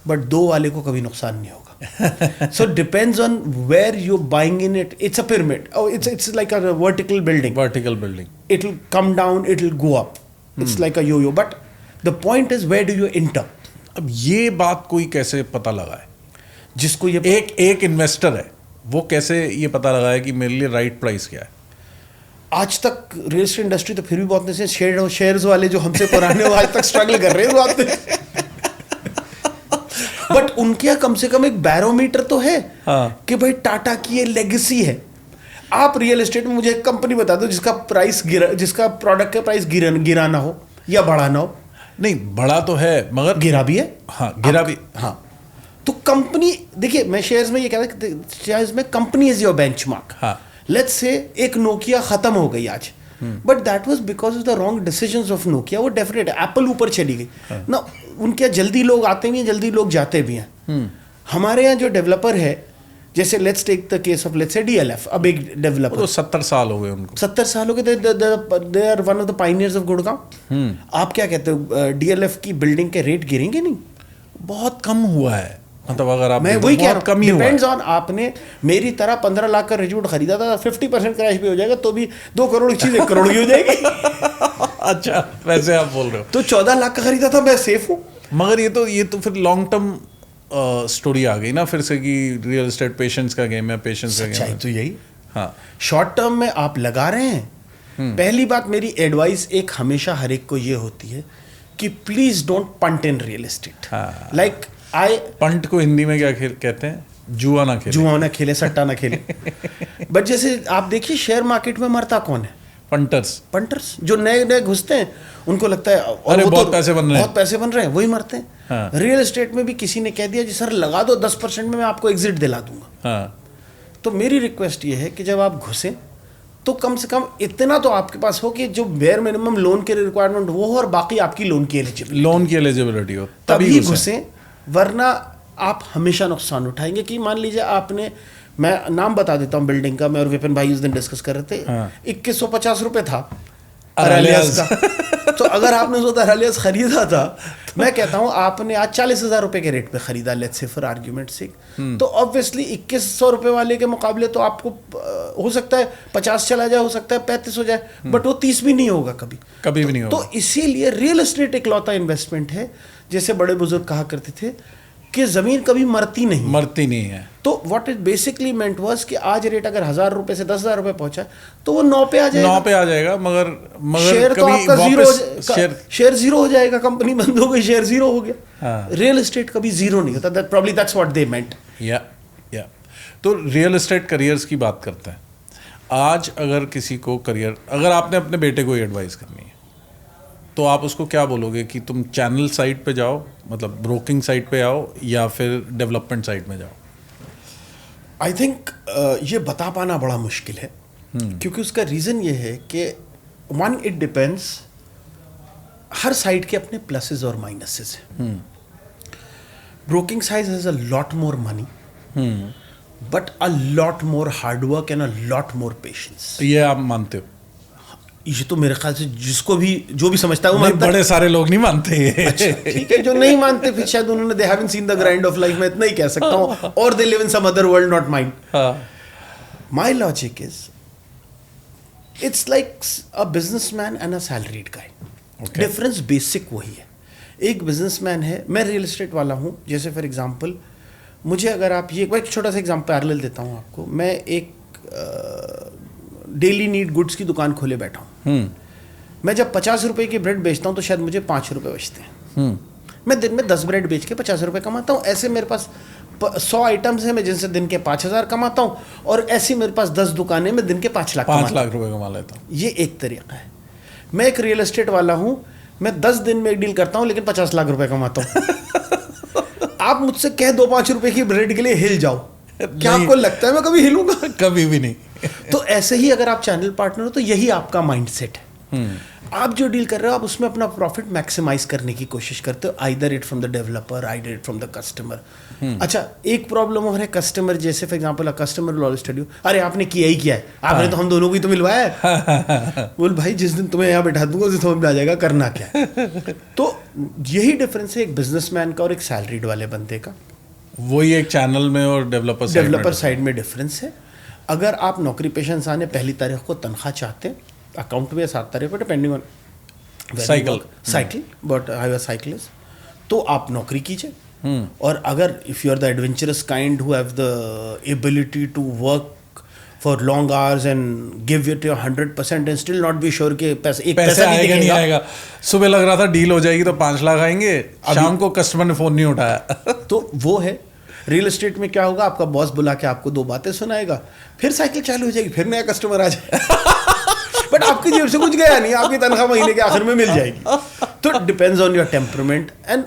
बट 2 वाले को कभी नुकसान नहीं होगा। So it depends on where you're buying in it. It's a pyramid. Oh, it's like a vertical building. It will come down, it will go up. It's like a yo-yo. But the point is, where do you enter? अब ये बात कोई कैसे पता लगाए? जिसको ये एक इन्वेस्टर है, वो कैसे ये पता लगाए कि मेरे लिए राइट प्राइस क्या है? आज तक रियल एस्टेट इंडस्ट्री तो फिर भी बहुत से शेयर्स वाले जो हमसे पुराने वो आज तक स्ट्रगल कर रहे हैं बात में। बट उनके यहाँ कम से कम एक बैरोमीटर तो है कि भाई टाटा की ये लेगेसी है। आप रियल एस्टेट में मुझे एक कंपनी बता दो जिसका प्रोडक्ट का प्राइस गिराना हो या बढ़ाना हो। नहीं, बड़ा तो है मगर गिरा भी है। गिरा भी। तो कंपनी, देखिए मैं शेयर्स में ये कह रहा हूँ, शेयर्स में company is your benchmark. Let's say एक नोकिया खत्म हो गई आज, but that was because of the wrong decisions of Nokia. वो डेफिनेट एप्पल ऊपर चली गई ना, उनके जल्दी लोग आते भी हैं, जल्दी लोग जाते भी हैं। हमारे यहाँ जो डेवलपर है, जैसे let's take the case of let's say DLF, अब एक वो डेवलपर तो 70 साल हो गए उनको। 70 साल हो गए, they are one of the pioneers of Gurgaon. आप क्या कहते हो, DLF की बिल्डिंग के रेट गिरेंगे नहीं? बहुत कम हुआ है, मतलब अगर आप मैं वही कह रहा कम ही हूँ, हुआ है। डिपेंड्स ऑन, आपने मेरी तरह 15 लाख का रिजूट खरीदा था, 50% क्रैश भी हो जाएगा तो भी 2 करोड़ की चीज 1 करोड़ की हो जाएगी। अच्छा, वैसे आप बोल रहे हो। तो 14 लाख का खरीदा था, मैं सेफ हूँ। मगर ये तो फिर लॉन्ग टर्म स्टोरी आ गई ना फिर से कि रियल एस्टेट पेशेंस का गेम है, पेशेंस का गेम सच्चाई है। तो यही, हाँ, शॉर्ट टर्म में आप लगा रहे हैं। पहली बात, मेरी एडवाइस एक हमेशा हर एक को ये होती है कि please don't punt in real estate. हाँ। लाइक आई पंट को हिंदी में क्या कहते हैं? जुआ ना खेले। जुआ ना खेले, सट्टा ना खेले। बट जैसे आप देखिए शेयर मार्केट में मरता कौन है? पंटर्स। पंटर्स जो नए नए घुसते हैं, उनको लगता है और अरे वो बहुत तो पैसे बन रहे हैं। बहुत पैसे बन रहे हैं, वही मरते हैं। हाँ। रियल एस्टेट में भी किसी ने कह दिया जी सर लगा दो 10% में मैं आपको एग्जिट दिला दूंगा। हाँ, तो मेरी रिक्वेस्ट ये है कि जब आप घुसें तो कम से कम इतना तो आपके पास हो कि जो बेयर मिनिमम लोन के रिक्वायरमेंट वो हो और बाकी आपकी लोन की एलिजिबिलिटी, लोन की एलिजिबिलिटी हो तभी घुसे। घुसें। वरना आप हमेशा नुकसान उठाएंगे। कि मान लीजिए आपने, मैं नाम बता देता हूँ बिल्डिंग का, मैं और विपिन भाई उस दिन डिस्कस कर रहे थे। हाँ। 2150 रुपये था अरालियास का। तो अगर आपने उसको अरालियास खरीदा था, मैं कहता हूँ आपने आज 40,000 रुपए के रेट पे खरीदा, लेट्स से फॉर आर्ग्यूमेंट से, तो ऑब्वियसली 2100 रुपए वाले के मुकाबले तो आपको हो सकता है 50 चला जाए, हो सकता है 35 हो जाए, बट वो 30 भी नहीं होगा कभी कभी भी नहीं होगा। तो इसीलिए रियल एस्टेट एक लौता इन्वेस्टमेंट है, जैसे बड़े बुजुर्ग कहा करते थे कि जमीन कभी मरती नहीं। मरती नहीं है। तो what it basically meant was कि आज रेट अगर 1000 रुपए से 10,000 रुपए पहुंचा तो वो 9 पे आ जाएगा। 9 पे आ जाएगा, मगर शेयर तो कभी आपका वापस शेयर जीरो हो जाएगा, कंपनी बंद हो गई, शेयर जीरो हो गया। हाँ। रियल एस्टेट कभी जीरो नहीं होता। That probably that's what they meant. या तो रियल एस्टेट करियर्स की बात करते हैं। आज अगर किसी को करियर, अगर आपने अपने बेटे को एडवाइस करनी है तो आप उसको क्या बोलोगे कि तुम चैनल साइड पे जाओ, मतलब ब्रोकिंग साइड पे आओ, या फिर डेवलपमेंट साइड में जाओ? आई थिंक ये बता पाना बड़ा मुश्किल है, क्योंकि उसका रीज़न ये है कि one, it depends, her side के अपने प्लसेस और माइनसेस हैं। Broking side has a lot more money, but a lot more hard work and a lot more patience. ये आप मानते हो? ये तो मेरे ख्याल से जिसको भी, जो भी समझता है वो नहीं, मानता है। बड़े सारे लोग नहीं मानते ये। अच्छा, ठीक है, जो नहीं मानते फिर शायद उन्होंने they haven't seen the grind of life, मैं इतना ही कह सकता हूँ, और they live in some other world not mine. My logic is it's like a businessman and a salaried guy. Difference basic वही है। एक बिजनेसमैन है, मैं रियल एस्टेट वाला हूँ, जैसे फॉर एग्जांपल मुझे, अगर आप ये एक छोटा सा एग्जांपल पैरेलल देता हूँ आपको, मैं एक डेली नीड गुड्स की दुकान खोले बैठा हूँ। मैं जब 50 रुपए की ब्रेड बेचता हूँ तो शायद मुझे 5 रुपए बचते हैं। मैं दिन में 10 ब्रेड बेच के 50 रुपए कमाता हूँ। ऐसे मेरे पास 100 आइटम्स हैं, मैं जिनसे दिन के 5,000 कमाता हूँ, और ऐसी मेरे पास 10 दुकानें, मैं दिन के 5 लाख 5 लाख रुपए कमा लेता हूँ। ये एक तरीका है। मैं एक रियल एस्टेट वाला हूँ, मैं 10 दिन में एक डील करता हूँ लेकिन 50 लाख रुपए कमाता हूँ। आप मुझसे कह दो 5 रुपए की ब्रेड के लिए हिल जाओ, क्या आपको लगता है मैं कभी हिलूंगा? कभी भी नहीं। तो ऐसे ही अगर आप चैनल पार्टनर हो तो यही आपका माइंडसेट है। आप जो डील कर रहे हो आप उसमें अपना प्रॉफिट मैक्सिमाइज करने की कोशिश करते हो, either it from the developer, either it from the customer. अच्छा, एक प्रॉब्लम और है कस्टमर, जैसे for example a customer will always tell you, अरे आपने किया ही क्या है, आपने तो हम दोनों को ही तो मिलवाया है। बोल भाई, जिस दिन तुम्हें यहाँ बैठा दूंगा उस दिन समझ में आ जाएगा करना क्या है। तो यही डिफरेंस है एक बिजनेसमैन का और एक सैलरीड वाले बंदे का। वही एक चैनल में और डेवलपर साइड में डिफरेंस है। अगर आप नौकरी पेशा इंसान है, पहली तारीख को तनख्वाह चाहते हैं, अकाउंट में 7 तारीख को, depending on cycle, but I was cyclist, तो आप नौकरी कीजिए। और अगर if you are the adventurous kind who have the ability to work for long hours and give it your 100% and still not be sure कि पैसा आएगा नहीं आएगा। सुबह लग रहा था डील हो जाएगी तो 5 लाख आएंगे, शाम को कस्टमर ने फोन नहीं उठाया। तो वो है रियल एस्टेट में। क्या होगा, आपका बॉस बुला के आपको 2 बातें सुनाएगा, फिर साइकिल चालू हो जाएगी, फिर नया कस्टमर आ जाएगा। बट आपकी जेब से कुछ गया नहीं, आपकी तनख्वाह महीने के आखिर में मिल जाएगी। तो depends on your temperament, and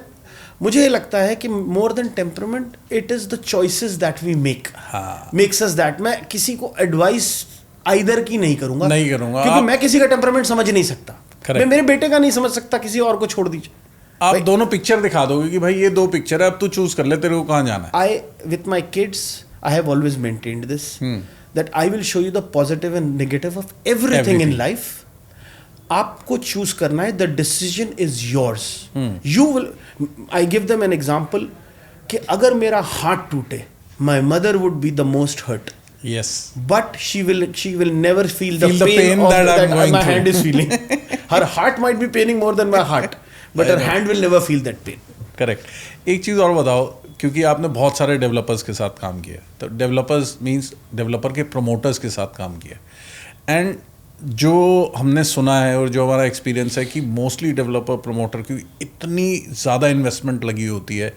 मुझे ये लगता है कि more than temperament it is the choices that we makes us that. मैं किसी को एडवाइस आइदर की नहीं करूंगा क्योंकि मैं किसी का टेम्परामेंट समझ नहीं सकता। मैं मेरे बेटे का नहीं समझ सकता, किसी और को छोड़ दीजिए। आप दोनों पिक्चर दिखा दोगे कि भाई ये दो पिक्चर है, अब तू चूज कर ले तेरे को कहाँ जाना है. With my kids, I have always maintained this, that I will show you the positive and negative of everything in life. आपको चूज करना है, the decision is yours. You will. I give them an example कि अगर मेरा हाथ टूटे, my mother would be the most hurt. Yes. But she will never feel the pain of that I'm going my through. hand is feeling. Her heart might be paining more than my heart, but her hand will never feel that pain. Correct. एक चीज़ और बताओ, क्योंकि आपने बहुत सारे developers के साथ काम किया, तो डेवलपर्स मींस डेवलपर के प्रमोटर्स के साथ काम किया, एंड जो हमने सुना है और जो हमारा एक्सपीरियंस है कि मोस्टली डेवलपर प्रमोटर की इतनी ज़्यादा इन्वेस्टमेंट लगी होती है,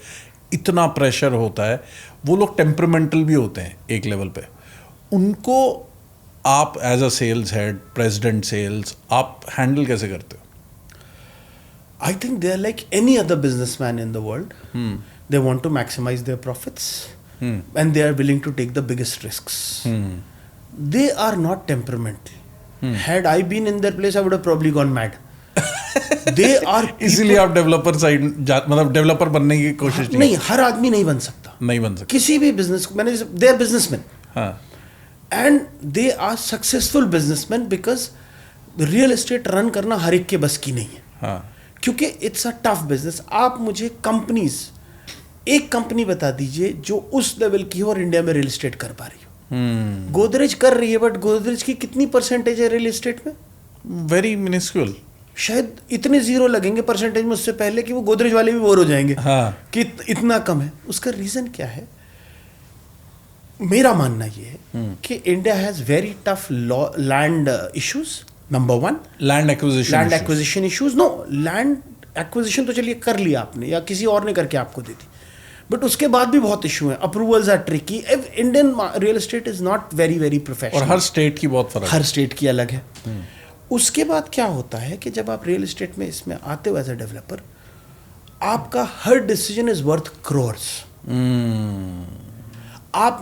इतना प्रेशर होता है, वो लोग टेम्परामेंटल भी होते हैं एक लेवल पे. उनको आप as a sales head, president sales, आप हैंडल कैसे करते हो? I think they are like any other businessman in the world. They want to maximize their profits, and they are willing to take the biggest risks. They are not temperamental. Had I been in their place, I would have probably gone mad. They are इसीलिए आप developer side मतलब developer बनने की कोशिश नहीं, हर आदमी नहीं बन सकता. नहीं बन सकता. किसी भी बिजनेस मैंने, they are businessmen. हाँ. And they are successful businessmen because real estate run करना हर एक के बस की नहीं है. हाँ. क्योंकि इट्स अ टफ बिजनेस. आप मुझे कंपनीज, एक कंपनी बता दीजिए जो उस लेवल की हो और इंडिया में रियल एस्टेट कर पा रही हो. गोदरेज कर रही है, बट गोदरेज की कितनी परसेंटेज है रियल एस्टेट में? Very minuscule. शायद इतने जीरो लगेंगे परसेंटेज में उससे पहले कि वो गोदरेज वाले भी बोर हो जाएंगे. हाँ. कि इतना कम है. उसका रीजन क्या है? मेरा मानना ये है कि India has very tough land issues. Number one, land acquisition issues. No, land acquisition तो चलिए कर लिया आपने या किसी और ने करके आपको दे दी, बट उसके बाद भी बहुत इशू है. Approvals are tricky. Indian real estate is not very very professional. और हर स्टेट की बहुत फर्क, हर स्टेट की अलग है. उसके बाद क्या होता है कि जब आप रियल एस्टेट में इसमें आते हो एज अ डेवलपर, आपका हर डिसीजन इज वर्थ क्रोर्स.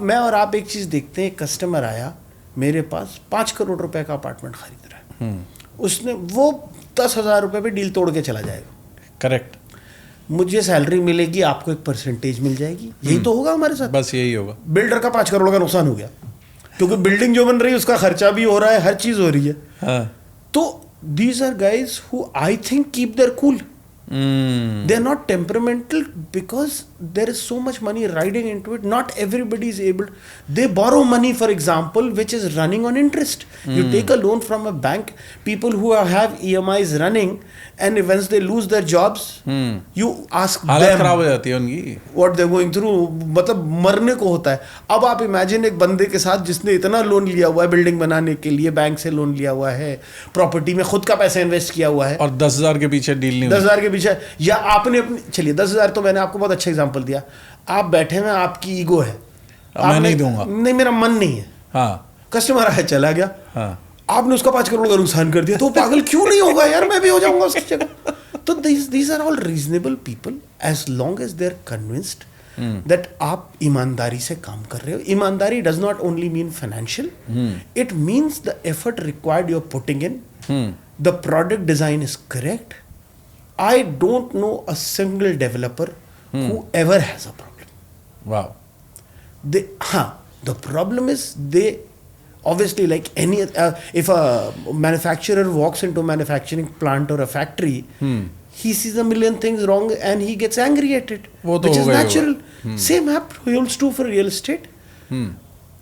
मैं और आप एक चीज देखते हैं, कस्टमर आया मेरे पास 5 करोड़ रुपए का अपार्टमेंट खरीद रहा है, उसने वो 10,000 रुपए पे डील तोड़ के चला जाएगा. करेक्ट. मुझे सैलरी मिलेगी, आपको एक परसेंटेज मिल जाएगी. यही तो होगा हमारे साथ. बस यही होगा. बिल्डर का 5 करोड़ का नुकसान हो गया, क्योंकि बिल्डिंग जो बन रही है उसका खर्चा भी हो रहा है, हर चीज हो रही है. हाँ. तो these are guys who I think keep their cool. They are not temperamental because there is so much money riding into it. Not everybody is able. They borrow money, for example, which is running on interest. You take a loan from a bank. People who have EMIs running, and once they lose their jobs, you ask हालत them खराब हो जाती है उनकी. what they're going through. मतलब मरने को होता है. अब आप इमेजिन एक बंदे के साथ जिसने इतना लोन लिया हुआ है बिल्डिंग बनाने के लिए, बैंक से लोन लिया हुआ है, प्रॉपर्टी में खुद का पैसा इन्वेस्ट किया हुआ है, और 10,000 के पीछे डील नहीं 10,000 के पीछे, या आपने अपनी, चलिए 10,000 तो मैंने आपको बहुत अच्छा एग्जांपल दिया. आप बैठे हैं, आपकी ईगो है, मैं नहीं दूंगा, नहीं मेरा मन नहीं है. हाँ. कस्टमर आया चला गया. हाँ. आपने उसका 5 करोड़ का नुकसान कर दिया, तो पागल क्यों नहीं होगा यार, मैं भी हो जाऊंगा उसकी जगह. तो these are all reasonable people as long as they're convinced that आप ईमानदारी से काम कर रहे हो. ईमानदारी does not only mean financial, it means the effort required you're putting in, the product design is correct. I don't know a single developer who ever has a problem. Wow. The problem is they obviously, like any if a manufacturer walks into a manufacturing plant or a factory, he sees a million things wrong and he gets angry at it, which is natural. Same holds true for real estate.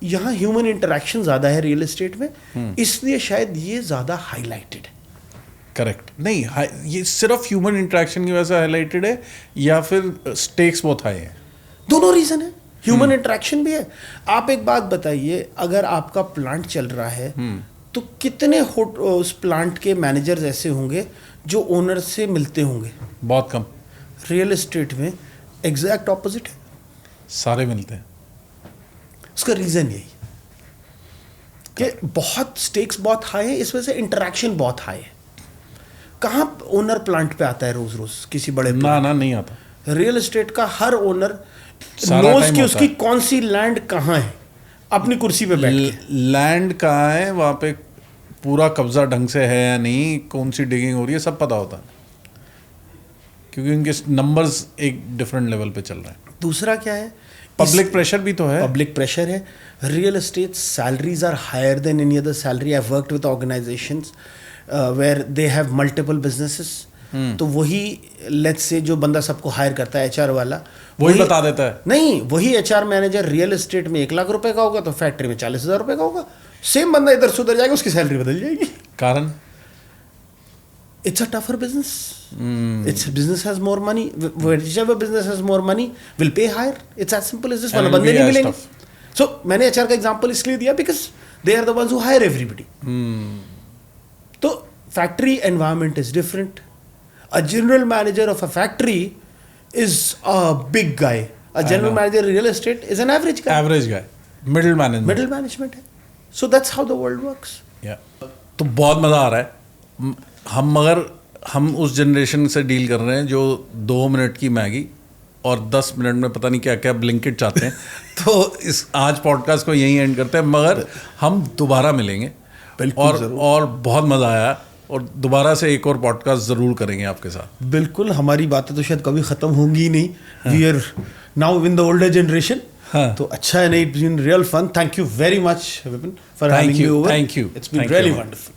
यहाँ human interaction ज्यादा है real estate में, इसलिए शायद ये ज्यादा highlighted है. Correct. नहीं, ये सिर्फ ह्यूमन इंटरेक्शन की वजह से हाईलाइटेड है या फिर स्टेक्स बहुत हाई है? दोनों रीजन है. ह्यूमन इंटरेक्शन भी है. आप एक बात बताइए, अगर आपका प्लांट चल रहा है तो कितने उस प्लांट के मैनेजर्स ऐसे होंगे जो ओनर से मिलते होंगे? बहुत कम. रियल एस्टेट में एग्जैक्ट ऑपोजिट है, सारे मिलते हैं. उसका रीजन यही कि बहुत स्टेक्स बहुत हाई है, इस वजह से इंटरेक्शन बहुत हाई है. कहाँ ओनर प्लांट पे आता है रोज रोज किसी बड़े? ना नहीं आता. रियल एस्टेट का हर ओनर नोज कि उसकी कौन सी लैंड कहाँ है, अपनी कुर्सी पे बैठ के. लैंड कहाँ है, वहाँ पे पूरा कब्जा ढंग से है या नहीं, कौन सी डिगिंग हो रही है, सब पता होता है. क्योंकि उनके नंबर्स एक डिफरेंट लेवल पे चल रहे हैं। दूसरा क्या है, पब्लिक प्रेशर भी तो है। पब्लिक प्रेशर है। Real estate salaries are higher than any other salary. I worked with organisations where they have multiple businesses. तो वही लेट्स से जो बंदा सबको हायर करता है एचआर वाला, वही बता देता है। नहीं, वही एचआर मैनेजर रियल एस्टेट में 1 लाख रुपए का होगा तो फैक्ट्री में 40,000 रुपए का होगा। सेम बंदा इधर से उधर जाएगा, उसकी सैलरी बदल जाएगी। कारण it's a tougher business. It's business has more money. Whichever business has more money will pay higher. It's as simple as this. And वाला will बंदे be नहीं as मिलेंगे। tough. So मैंने HR का एग्जांपल इसलिए दिया because they are the ones who hire everybody. तो factory environment is different. A general manager of a factory is a big guy. A general manager in real estate is an average guy. Average guy, middle management. Middle management है। So that's how the world works. तो बहुत मज़ा आ रहा है। हम उस generation से deal कर रहे हैं जो 2 मिनट की मैगी और 10 मिनट में पता नहीं क्या क्या ब्लिंकिट चाहते हैं। तो इस आज पॉडकास्ट को यहीं एंड करते हैं, मगर हम दोबारा मिलेंगे और बहुत मज़ा आया और दोबारा से एक और पॉडकास्ट ज़रूर करेंगे आपके साथ। बिल्कुल, हमारी बातें तो शायद कभी ख़त्म होंगी ही नहीं। We are now in the older generation. तो अच्छा है, नहीं, it's been real fun. Thank you very much Vipin for having me over. Thank you. It's been really wonderful.